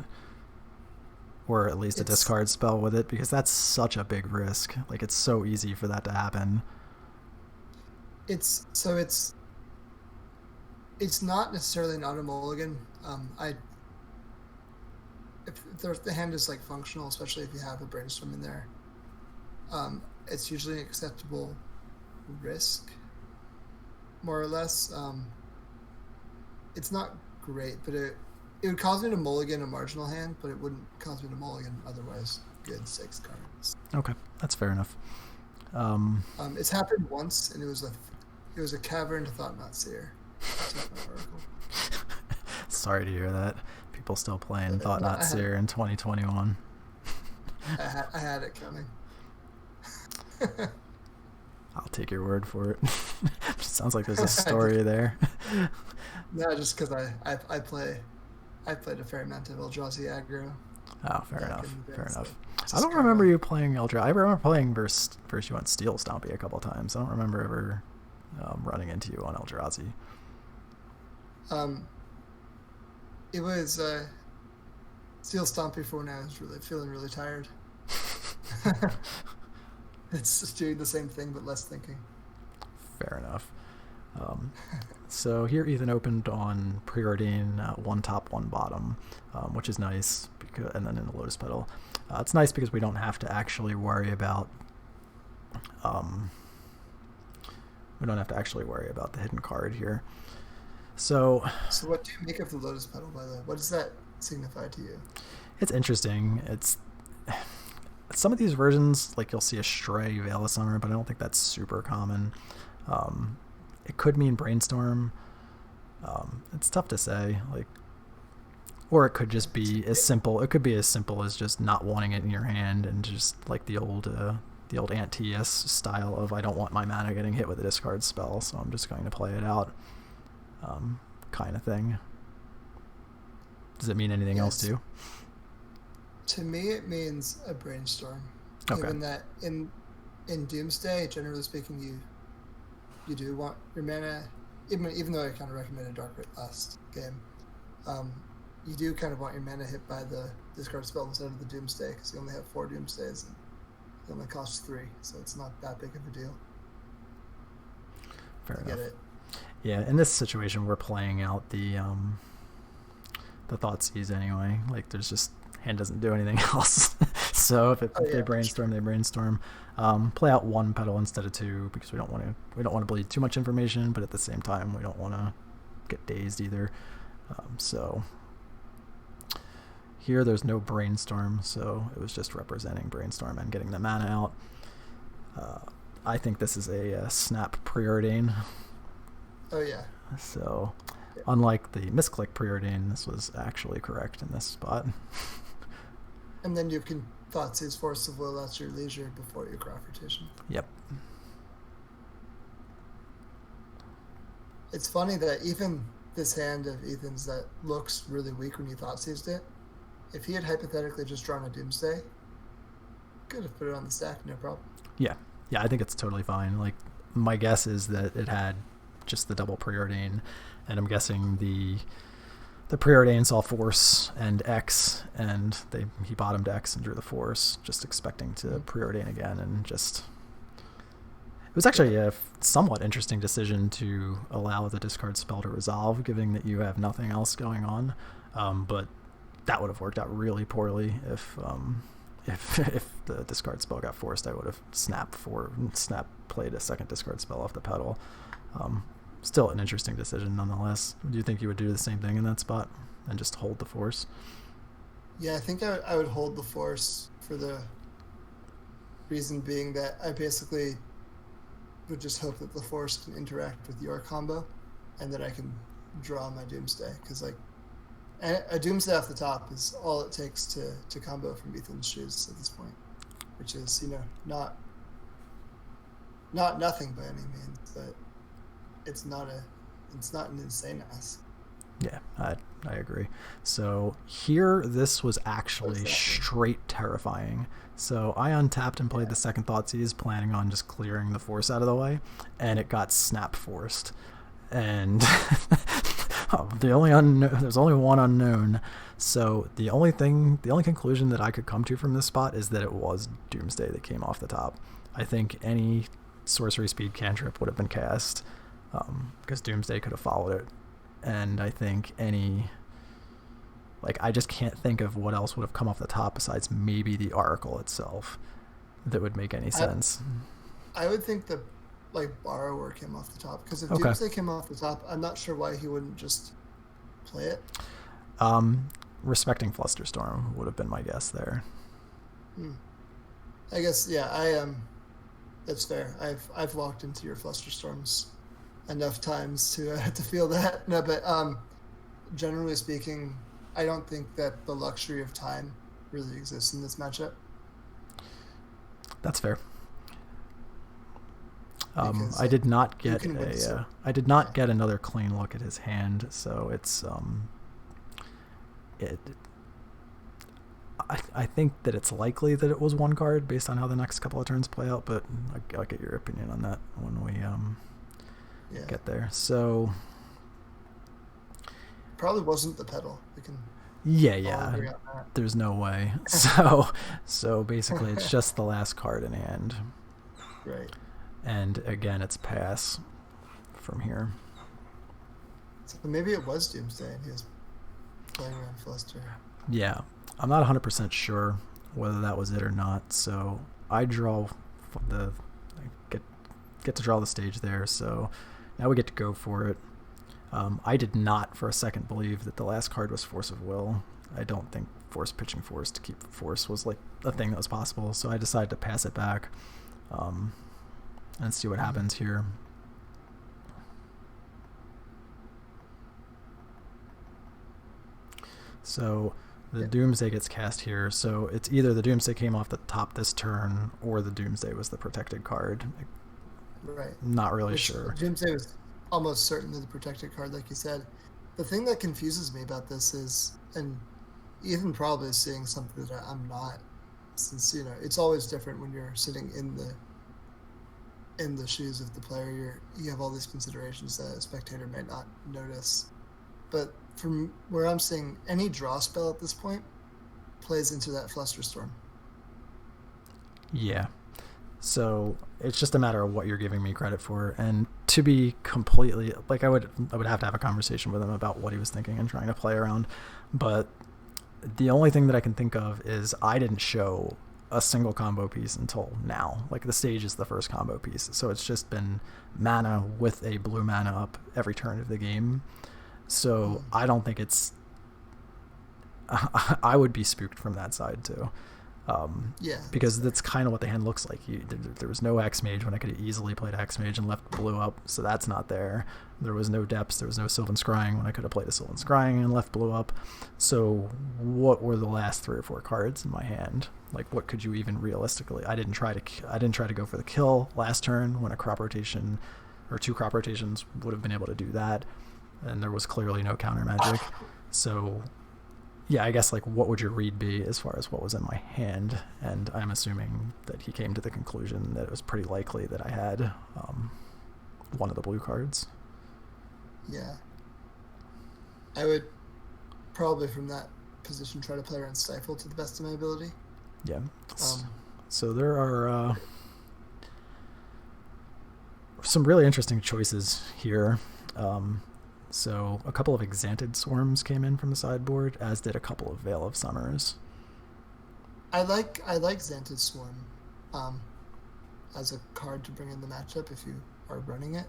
Or at least a discard spell with it, because that's such a big risk. Like, it's so easy for that to happen. It's not necessarily an auto mulligan. If the hand is like functional, especially if you have a brainstorm in there, it's usually an acceptable risk, more or less. It's not great, but it would cause me to mulligan a marginal hand, but it wouldn't cause me to mulligan otherwise good 6 cards. Okay, that's fair enough. It's happened once, and it was a Cavern to Thought-Knot Seer. Sorry to hear that. People still playing Thought-Knot Seer in 2021. I had it coming. I'll take your word for it. Sounds like there's a story there. No, just because I played a fair amount of Eldrazi aggro. Oh, fair enough. I don't remember you playing Eldrazi. I remember playing first you went Steel Stompy a couple times. I don't remember ever running into you on Eldrazi. It was Steel Stompy for when I was feeling really tired. It's just doing the same thing but less thinking. Fair enough. So here Ethan opened on Preordain 1 top 1 bottom, which is nice, and then in the Lotus Petal. It's nice because we don't have to actually worry about the hidden card here. So what do you make of the Lotus Petal, by the way? What does that signify to you? It's interesting. It's some of these versions, like you'll see a Stray Veil of Summer, but I don't think that's super common. it could mean Brainstorm. It's tough to say, like, or it could just be as simple. It could be as simple as just not wanting it in your hand and just like the old Ant-TS style of I don't want my mana getting hit with a discard spell, so I'm just going to play it out, kind of thing. Does it mean anything else to you? To me, it means a Brainstorm. Okay. Given that in Doomsday, generally speaking, you do want your mana, even though I kind of recommended Dark Rit last game, you do kind of want your mana hit by the discard spell instead of the Doomsday, because you only have 4 Doomsdays and it only costs 3, so it's not that big of a deal. Fair enough. Get it. Yeah, in this situation, we're playing out the Thoughtseize anyway. Like, there's just hand doesn't do anything else. So if they brainstorm, they brainstorm. Play out 1 petal instead of 2 because we don't want to bleed too much information, but at the same time we don't want to get dazed either. So here there's no brainstorm, so it was just representing brainstorm and getting the mana out. I think this is a snap preordain. Oh yeah. So unlike the misclick preordain, this was actually correct in this spot. And then you can Thoughtseize Force of Will at your leisure before your Craft Rotation. Yep. It's funny that even this hand of Ethan's that looks really weak when you Thoughtseized it, if he had hypothetically just drawn a Doomsday, could have put it on the stack, no problem. Yeah, I think it's totally fine. Like, my guess is that it had just the double preordain, and I'm guessing the preordain saw Force and X, and he bottomed X and drew the Force, just expecting to preordain again, and just... It was actually a somewhat interesting decision to allow the discard spell to resolve, given that you have nothing else going on, but that would have worked out really poorly if the discard spell got forced. I would have played a second discard spell off the pedal. Still an interesting decision nonetheless. Do you think you would do the same thing in that spot and just hold the Force? Yeah, I think I would hold the Force for the reason being that I basically would just hope that the Force can interact with your combo and that I can draw my Doomsday, because like a Doomsday off the top is all it takes to combo from Ethan's shoes at this point, which is, not nothing by any means, but it's not an insane ask. Yeah, I agree. So here, this was actually straight terrifying. So I untapped and played the second Thoughtseize, planning on just clearing the Force out of the way, and it got snap forced. And there's only one unknown. So the only conclusion that I could come to from this spot is that it was Doomsday that came off the top. I think any sorcery speed cantrip would have been cast, because Doomsday could have followed it. And I think I just can't think of what else would have come off the top besides maybe the Oracle itself that would make any sense. I would think the Borrower came off the top, because if Doomsday came off the top, I'm not sure why he wouldn't just play it. Respecting Flusterstorm would have been my guess there. I guess, that's fair. I've walked into your Flusterstorms enough times to feel that. No, but generally speaking, I don't think that the luxury of time really exists in this matchup. That's fair. I did not get get another clean look at his hand, so it's I think that it's likely that it was 1 card based on how the next couple of turns play out, but I'll get your opinion on that when we get there. So probably wasn't the pedal. We can there's no way. So basically it's just the last card in hand, right? And again, it's pass from here. So maybe it was Doomsday and he was playing around Fluster. Yeah, I'm not 100% sure whether that was it or not. So I draw get to draw the stage there. So now we get to go for it. I did not for a second believe that the last card was Force of Will. I don't think pitching Force to keep Force was like a thing that was possible. So I decided to pass it back and see what happens here. So the Yeah. Doomsday gets cast here. So it's either the Doomsday came off the top this turn, or the Doomsday was the protected card. Right. Not really Which sure. Doomsday was almost certainly the protected card, like you said. The thing that confuses me about this is, and Ethan probably is seeing something that I'm not, since it's always different when you're sitting in the shoes of the player. You have all these considerations that a spectator might not notice. But from where I'm seeing, any draw spell at this point plays into that Flusterstorm. Yeah. So it's just a matter of what you're giving me credit for. And to be completely like, I would have to have a conversation with him about what he was thinking and trying to play around. But the only thing that I can think of is I didn't show a single combo piece until now. Like the stage is the first combo piece. So it's just been mana with a blue mana up every turn of the game. So I don't think it's, I would be spooked from that side too. Because that's kind of what the hand looks like. There was no X-Mage when I could have easily played X-Mage and left blue up, so that's not there. There was no Depths, there was no Sylvan Scrying when I could have played a Sylvan Scrying and left blue up. So what were the last 3 or 4 cards in my hand? Like, what could you even realistically? I didn't try to go for the kill last turn when a crop rotation or 2 crop rotations would have been able to do that, and there was clearly no counter magic. So yeah, I guess, like, what would your read be as far as what was in my hand? And I'm assuming that he came to the conclusion that it was pretty likely that I had one of the blue cards. Yeah. I would probably, from that position, try to play around Stifle to the best of my ability. Yeah. So there are some really interesting choices here. So a couple of Exanted Swarms came in from the sideboard, as did a couple of Veil of Summers. I like Xanted Swarm as a card to bring in the matchup if you are running it.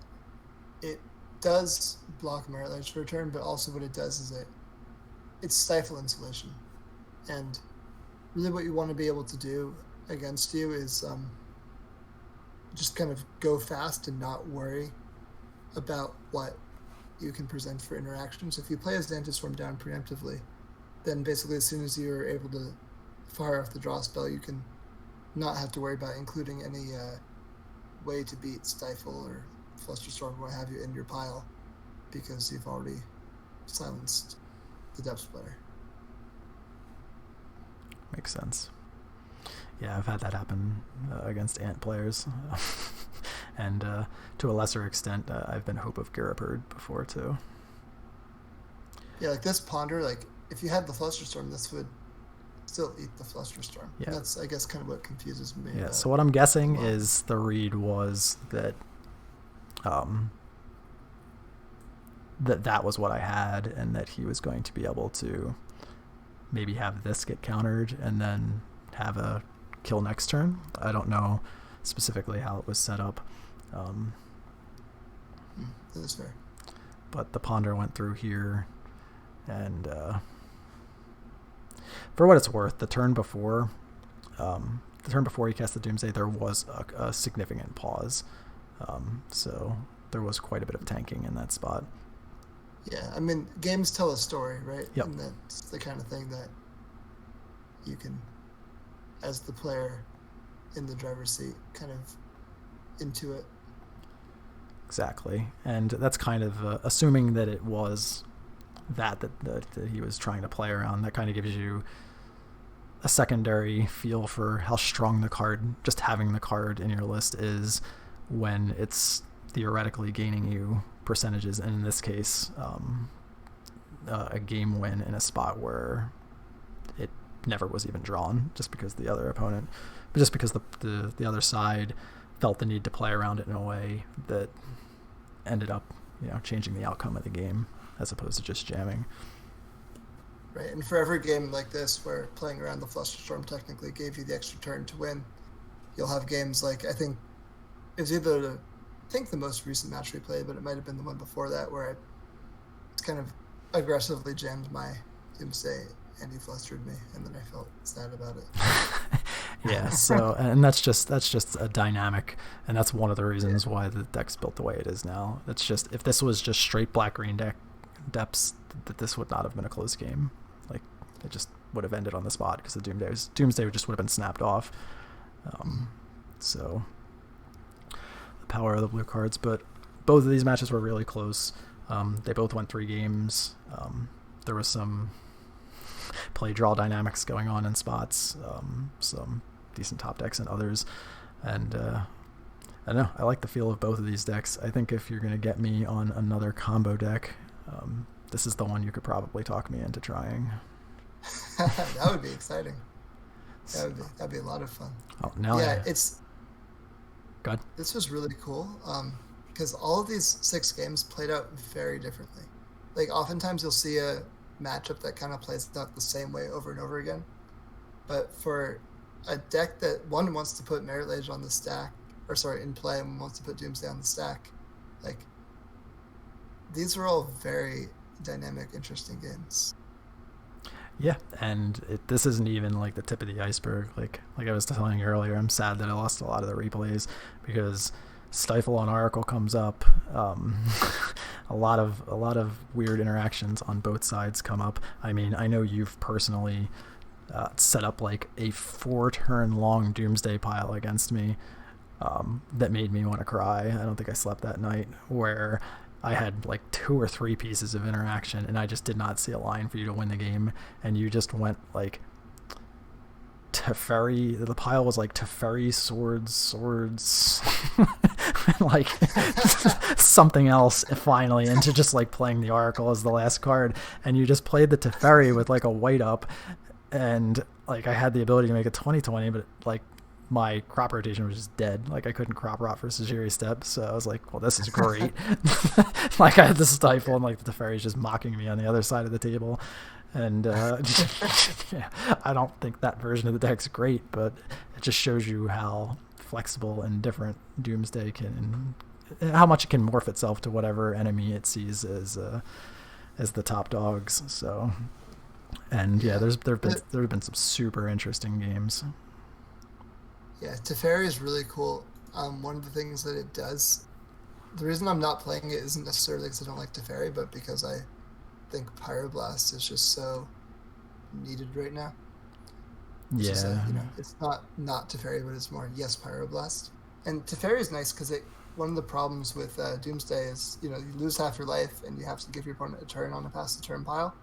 It does block Merit Lights for a turn, but also what it does is it's Stifle Insulation. And really what you want to be able to do against you is just kind of go fast and not worry about what you can present for interactions. If you play a Xanted Swarm down preemptively, then basically as soon as you're able to fire off the draw spell, you can not have to worry about including any way to beat Stifle or Flusterstorm or what have you in your pile, because you've already silenced the Depths player. Makes sense. Yeah, I've had that happen against Ant players. And to a lesser extent, I've been Hope of Gariperd before too. Yeah, like this Ponder, like if you had the Flusterstorm, this would still eat the Flusterstorm. Yeah. And that's, I guess, kind of what confuses me. Yeah, so what I'm guessing is the read was that that was what I had, and that he was going to be able to maybe have this get countered and then have a kill next turn. I don't know specifically how it was set up. That is fair. But the Ponder went through here, and for what it's worth, the turn before he cast the Doomsday, there was a significant pause. So there was quite a bit of tanking in that spot. Yeah, I mean, games tell a story, right? Yep. And that's the kind of thing that you can, as the player in the driver's seat, kind of intuit. Exactly. And that's kind of assuming that it was that he was trying to play around. That kind of gives you a secondary feel for how strong the card, just having the card in your list, is when it's theoretically gaining you percentages, and in this case a game win in a spot where it never was even drawn, just because the other opponent, but just because the other side felt the need to play around it in a way that ended up changing the outcome of the game as opposed to just jamming. Right, and for every game like this where playing around the Flusterstorm technically gave you the extra turn to win, you'll have games like, I think it was either the most recent match we played, but it might have been the one before that, where I kind of aggressively jammed my Doomsday and he flustered me, and then I felt sad about it. Yeah, so, and that's just a dynamic, and that's one of the reasons why the deck's built the way it is now. It's just, if this was just straight black-green Depths, that this would not have been a close game. Like, it just would have ended on the spot because the Doomsday just would have been snapped off. So the power of the blue cards, but both of these matches were really close. They both went 3 games. There was some play draw dynamics going on in spots, some decent top decks and others, and I don't know, I like the feel of both of these decks. I think if you're going to get me on another combo deck, this is the one you could probably talk me into trying. That would be exciting. That'd be a lot of fun. Oh, now it's good. This was really cool because all of these 6 games played out very differently. Like oftentimes you'll see a matchup that kind of plays out the same way over and over again, but for a deck that one wants to put Merit Lage on the stack, or sorry, in play, and wants to put Doomsday on the stack, like these are all very dynamic, interesting games. Yeah, and this isn't even like the tip of the iceberg. Like I was telling you earlier, I'm sad that I lost a lot of the replays because Stifle on Oracle comes up. A lot of weird interactions on both sides come up. I mean, I know you've personally set up like a 4-turn long Doomsday pile against me that made me want to cry. I don't think I slept that night, where I had like 2 or 3 pieces of interaction and I just did not see a line for you to win the game, and you just went like Teferi. The pile was like Teferi, swords like something else finally, into just like playing the Oracle as the last card, and you just played the Teferi with like a white up, and like I had the ability to make a 20/20, but like my crop rotation was just dead. Like I couldn't crop rot for Sajiri Step, so I was like, well, this is great. Like I had the Stifle and like the Teferi's just mocking me on the other side of the table, and yeah, I don't think that version of the deck's great, but it just shows you how flexible and different Doomsday can, how much it can morph itself to whatever enemy it sees as the top dogs. So, and yeah, there've been some super interesting games. Yeah, Teferi is really cool. One of the things that it does, the reason I'm not playing it isn't necessarily because I don't like Teferi, but because I think Pyroblast is just so needed right now. It's just like, it's not Teferi, but it's more Pyroblast. And Teferi is nice because one of the problems with Doomsday is, you lose half your life and you have to give your opponent a turn on a pass the turn pile.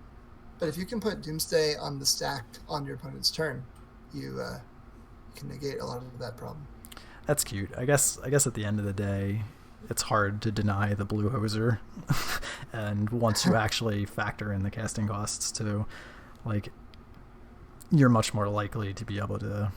But if you can put Doomsday on the stack on your opponent's turn, you can negate a lot of that problem. That's cute. I guess at the end of the day, it's hard to deny the blue hoser. And once you actually factor in the casting costs too, like, you're much more likely to be able to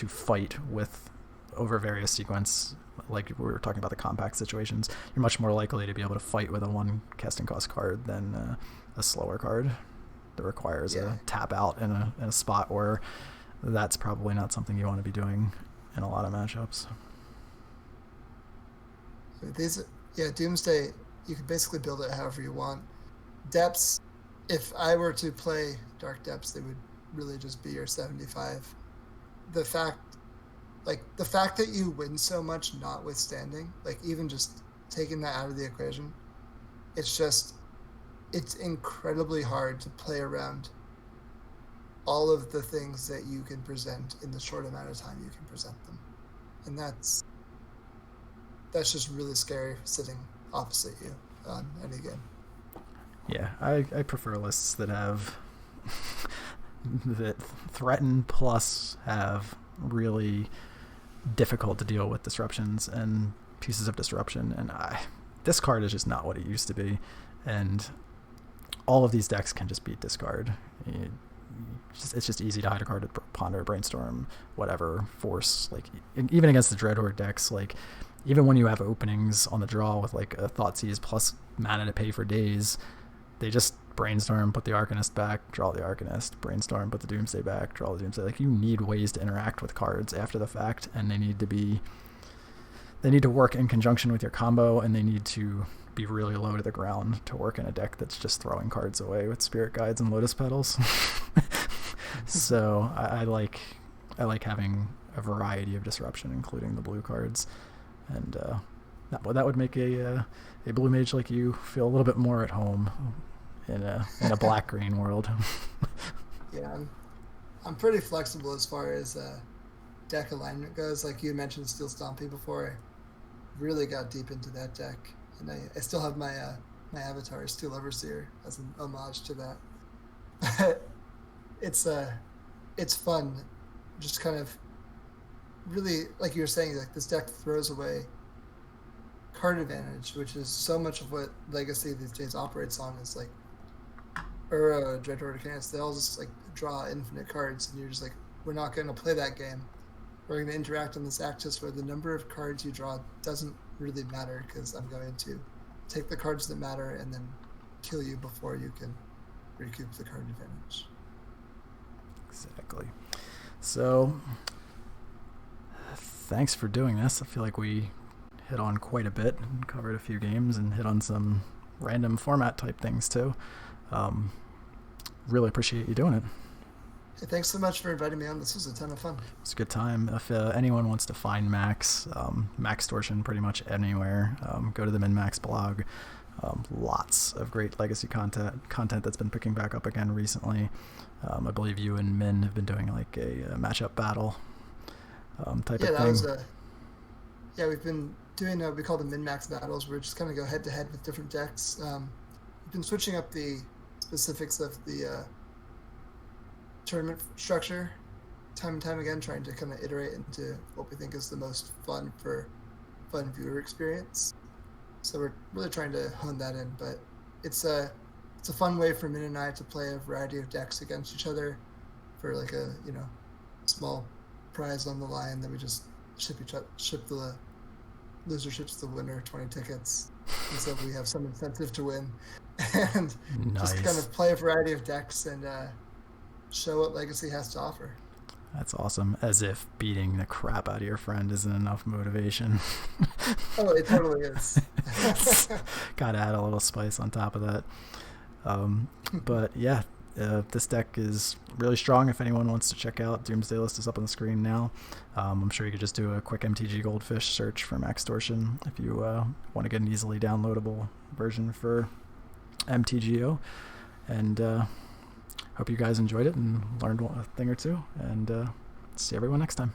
fight with over various sequence. Like we were talking about the compact situations, you're much more likely to be able to fight with a 1 casting cost card than a slower card that requires a tap out in a spot where that's probably not something you want to be doing in a lot of matchups. Doomsday, you can basically build it however you want. Depths, if I were to play Dark Depths, they would really just be your 75. The fact that you win so much notwithstanding, like even just taking that out of the equation, it's incredibly hard to play around all of the things that you can present in the short amount of time you can present them. And that's just really scary sitting opposite you on any game. Yeah, I prefer lists that have that threaten plus have really difficult to deal with disruptions and pieces of disruption, and this card is just not what it used to be, and all of these decks can just beat discard. It's just easy to hide a card with Ponder, Brainstorm, whatever, Force. Like even against the Dreadhorde decks, like even when you have openings on the draw with like a Thoughtseize plus mana to pay for days, they just Brainstorm, put the Arcanist back, draw the Arcanist, Brainstorm, put the Doomsday back, draw the Doomsday. Like you need ways to interact with cards after the fact, and they need to work in conjunction with your combo, and they need to be really low to the ground to work in a deck that's just throwing cards away with Spirit Guides and Lotus Petals. So I like having a variety of disruption, including the blue cards, and that would make a blue mage like you feel a little bit more at home in a black green world. Yeah, I'm pretty flexible as far as deck alignment goes. Like you mentioned, Steel Stompy before. I really got deep into that deck, and I still have my my avatar Steel Overseer as an homage to that. But it's fun, just kind of really like you were saying. Like this deck throws away card advantage, which is so much of what Legacy these days operates on. Is like Uro, Dreadhorde Arcanus, they all just like draw infinite cards, and you're just like, we're not going to play that game. We're going to interact on this axis where the number of cards you draw doesn't really matter, because I'm going to take the cards that matter and then kill you before you can recoup the card advantage. Exactly. So, thanks for doing this. I feel like we hit on quite a bit and covered a few games and hit on some random format type things too. Really appreciate you doing it. Hey, thanks so much for inviting me on. This was a ton of fun. It's a good time. If anyone wants to find Max, Maxtortion pretty much anywhere, go to the MinMax blog. Lots of great Legacy content that's been picking back up again recently. I believe you and Min have been doing like a matchup battle type of thing. We've been doing what we call the min-max battles, where we just kind of go head-to-head with different decks. We've been switching up the specifics of the tournament structure time and time again, trying to kind of iterate into what we think is the most fun viewer experience. So we're really trying to hone that in, but it's a fun way for Min and I to play a variety of decks against each other for like a small prize on the line. Then we just ship the loser ships the winner 20 tickets, and so we have some incentive to win, and nice. Just kind of play a variety of decks and show what Legacy has to offer. That's awesome. As if beating the crap out of your friend isn't enough motivation. Oh, it totally is. Gotta add a little spice on top of that. But yeah, this deck is really strong. If anyone wants to check out, Doomsday list is up on the screen now. I'm sure you could just do a quick MTG Goldfish search for Maxtortion if you want to get an easily downloadable version for MTGO. And hope you guys enjoyed it and learned a thing or two. And see everyone next time.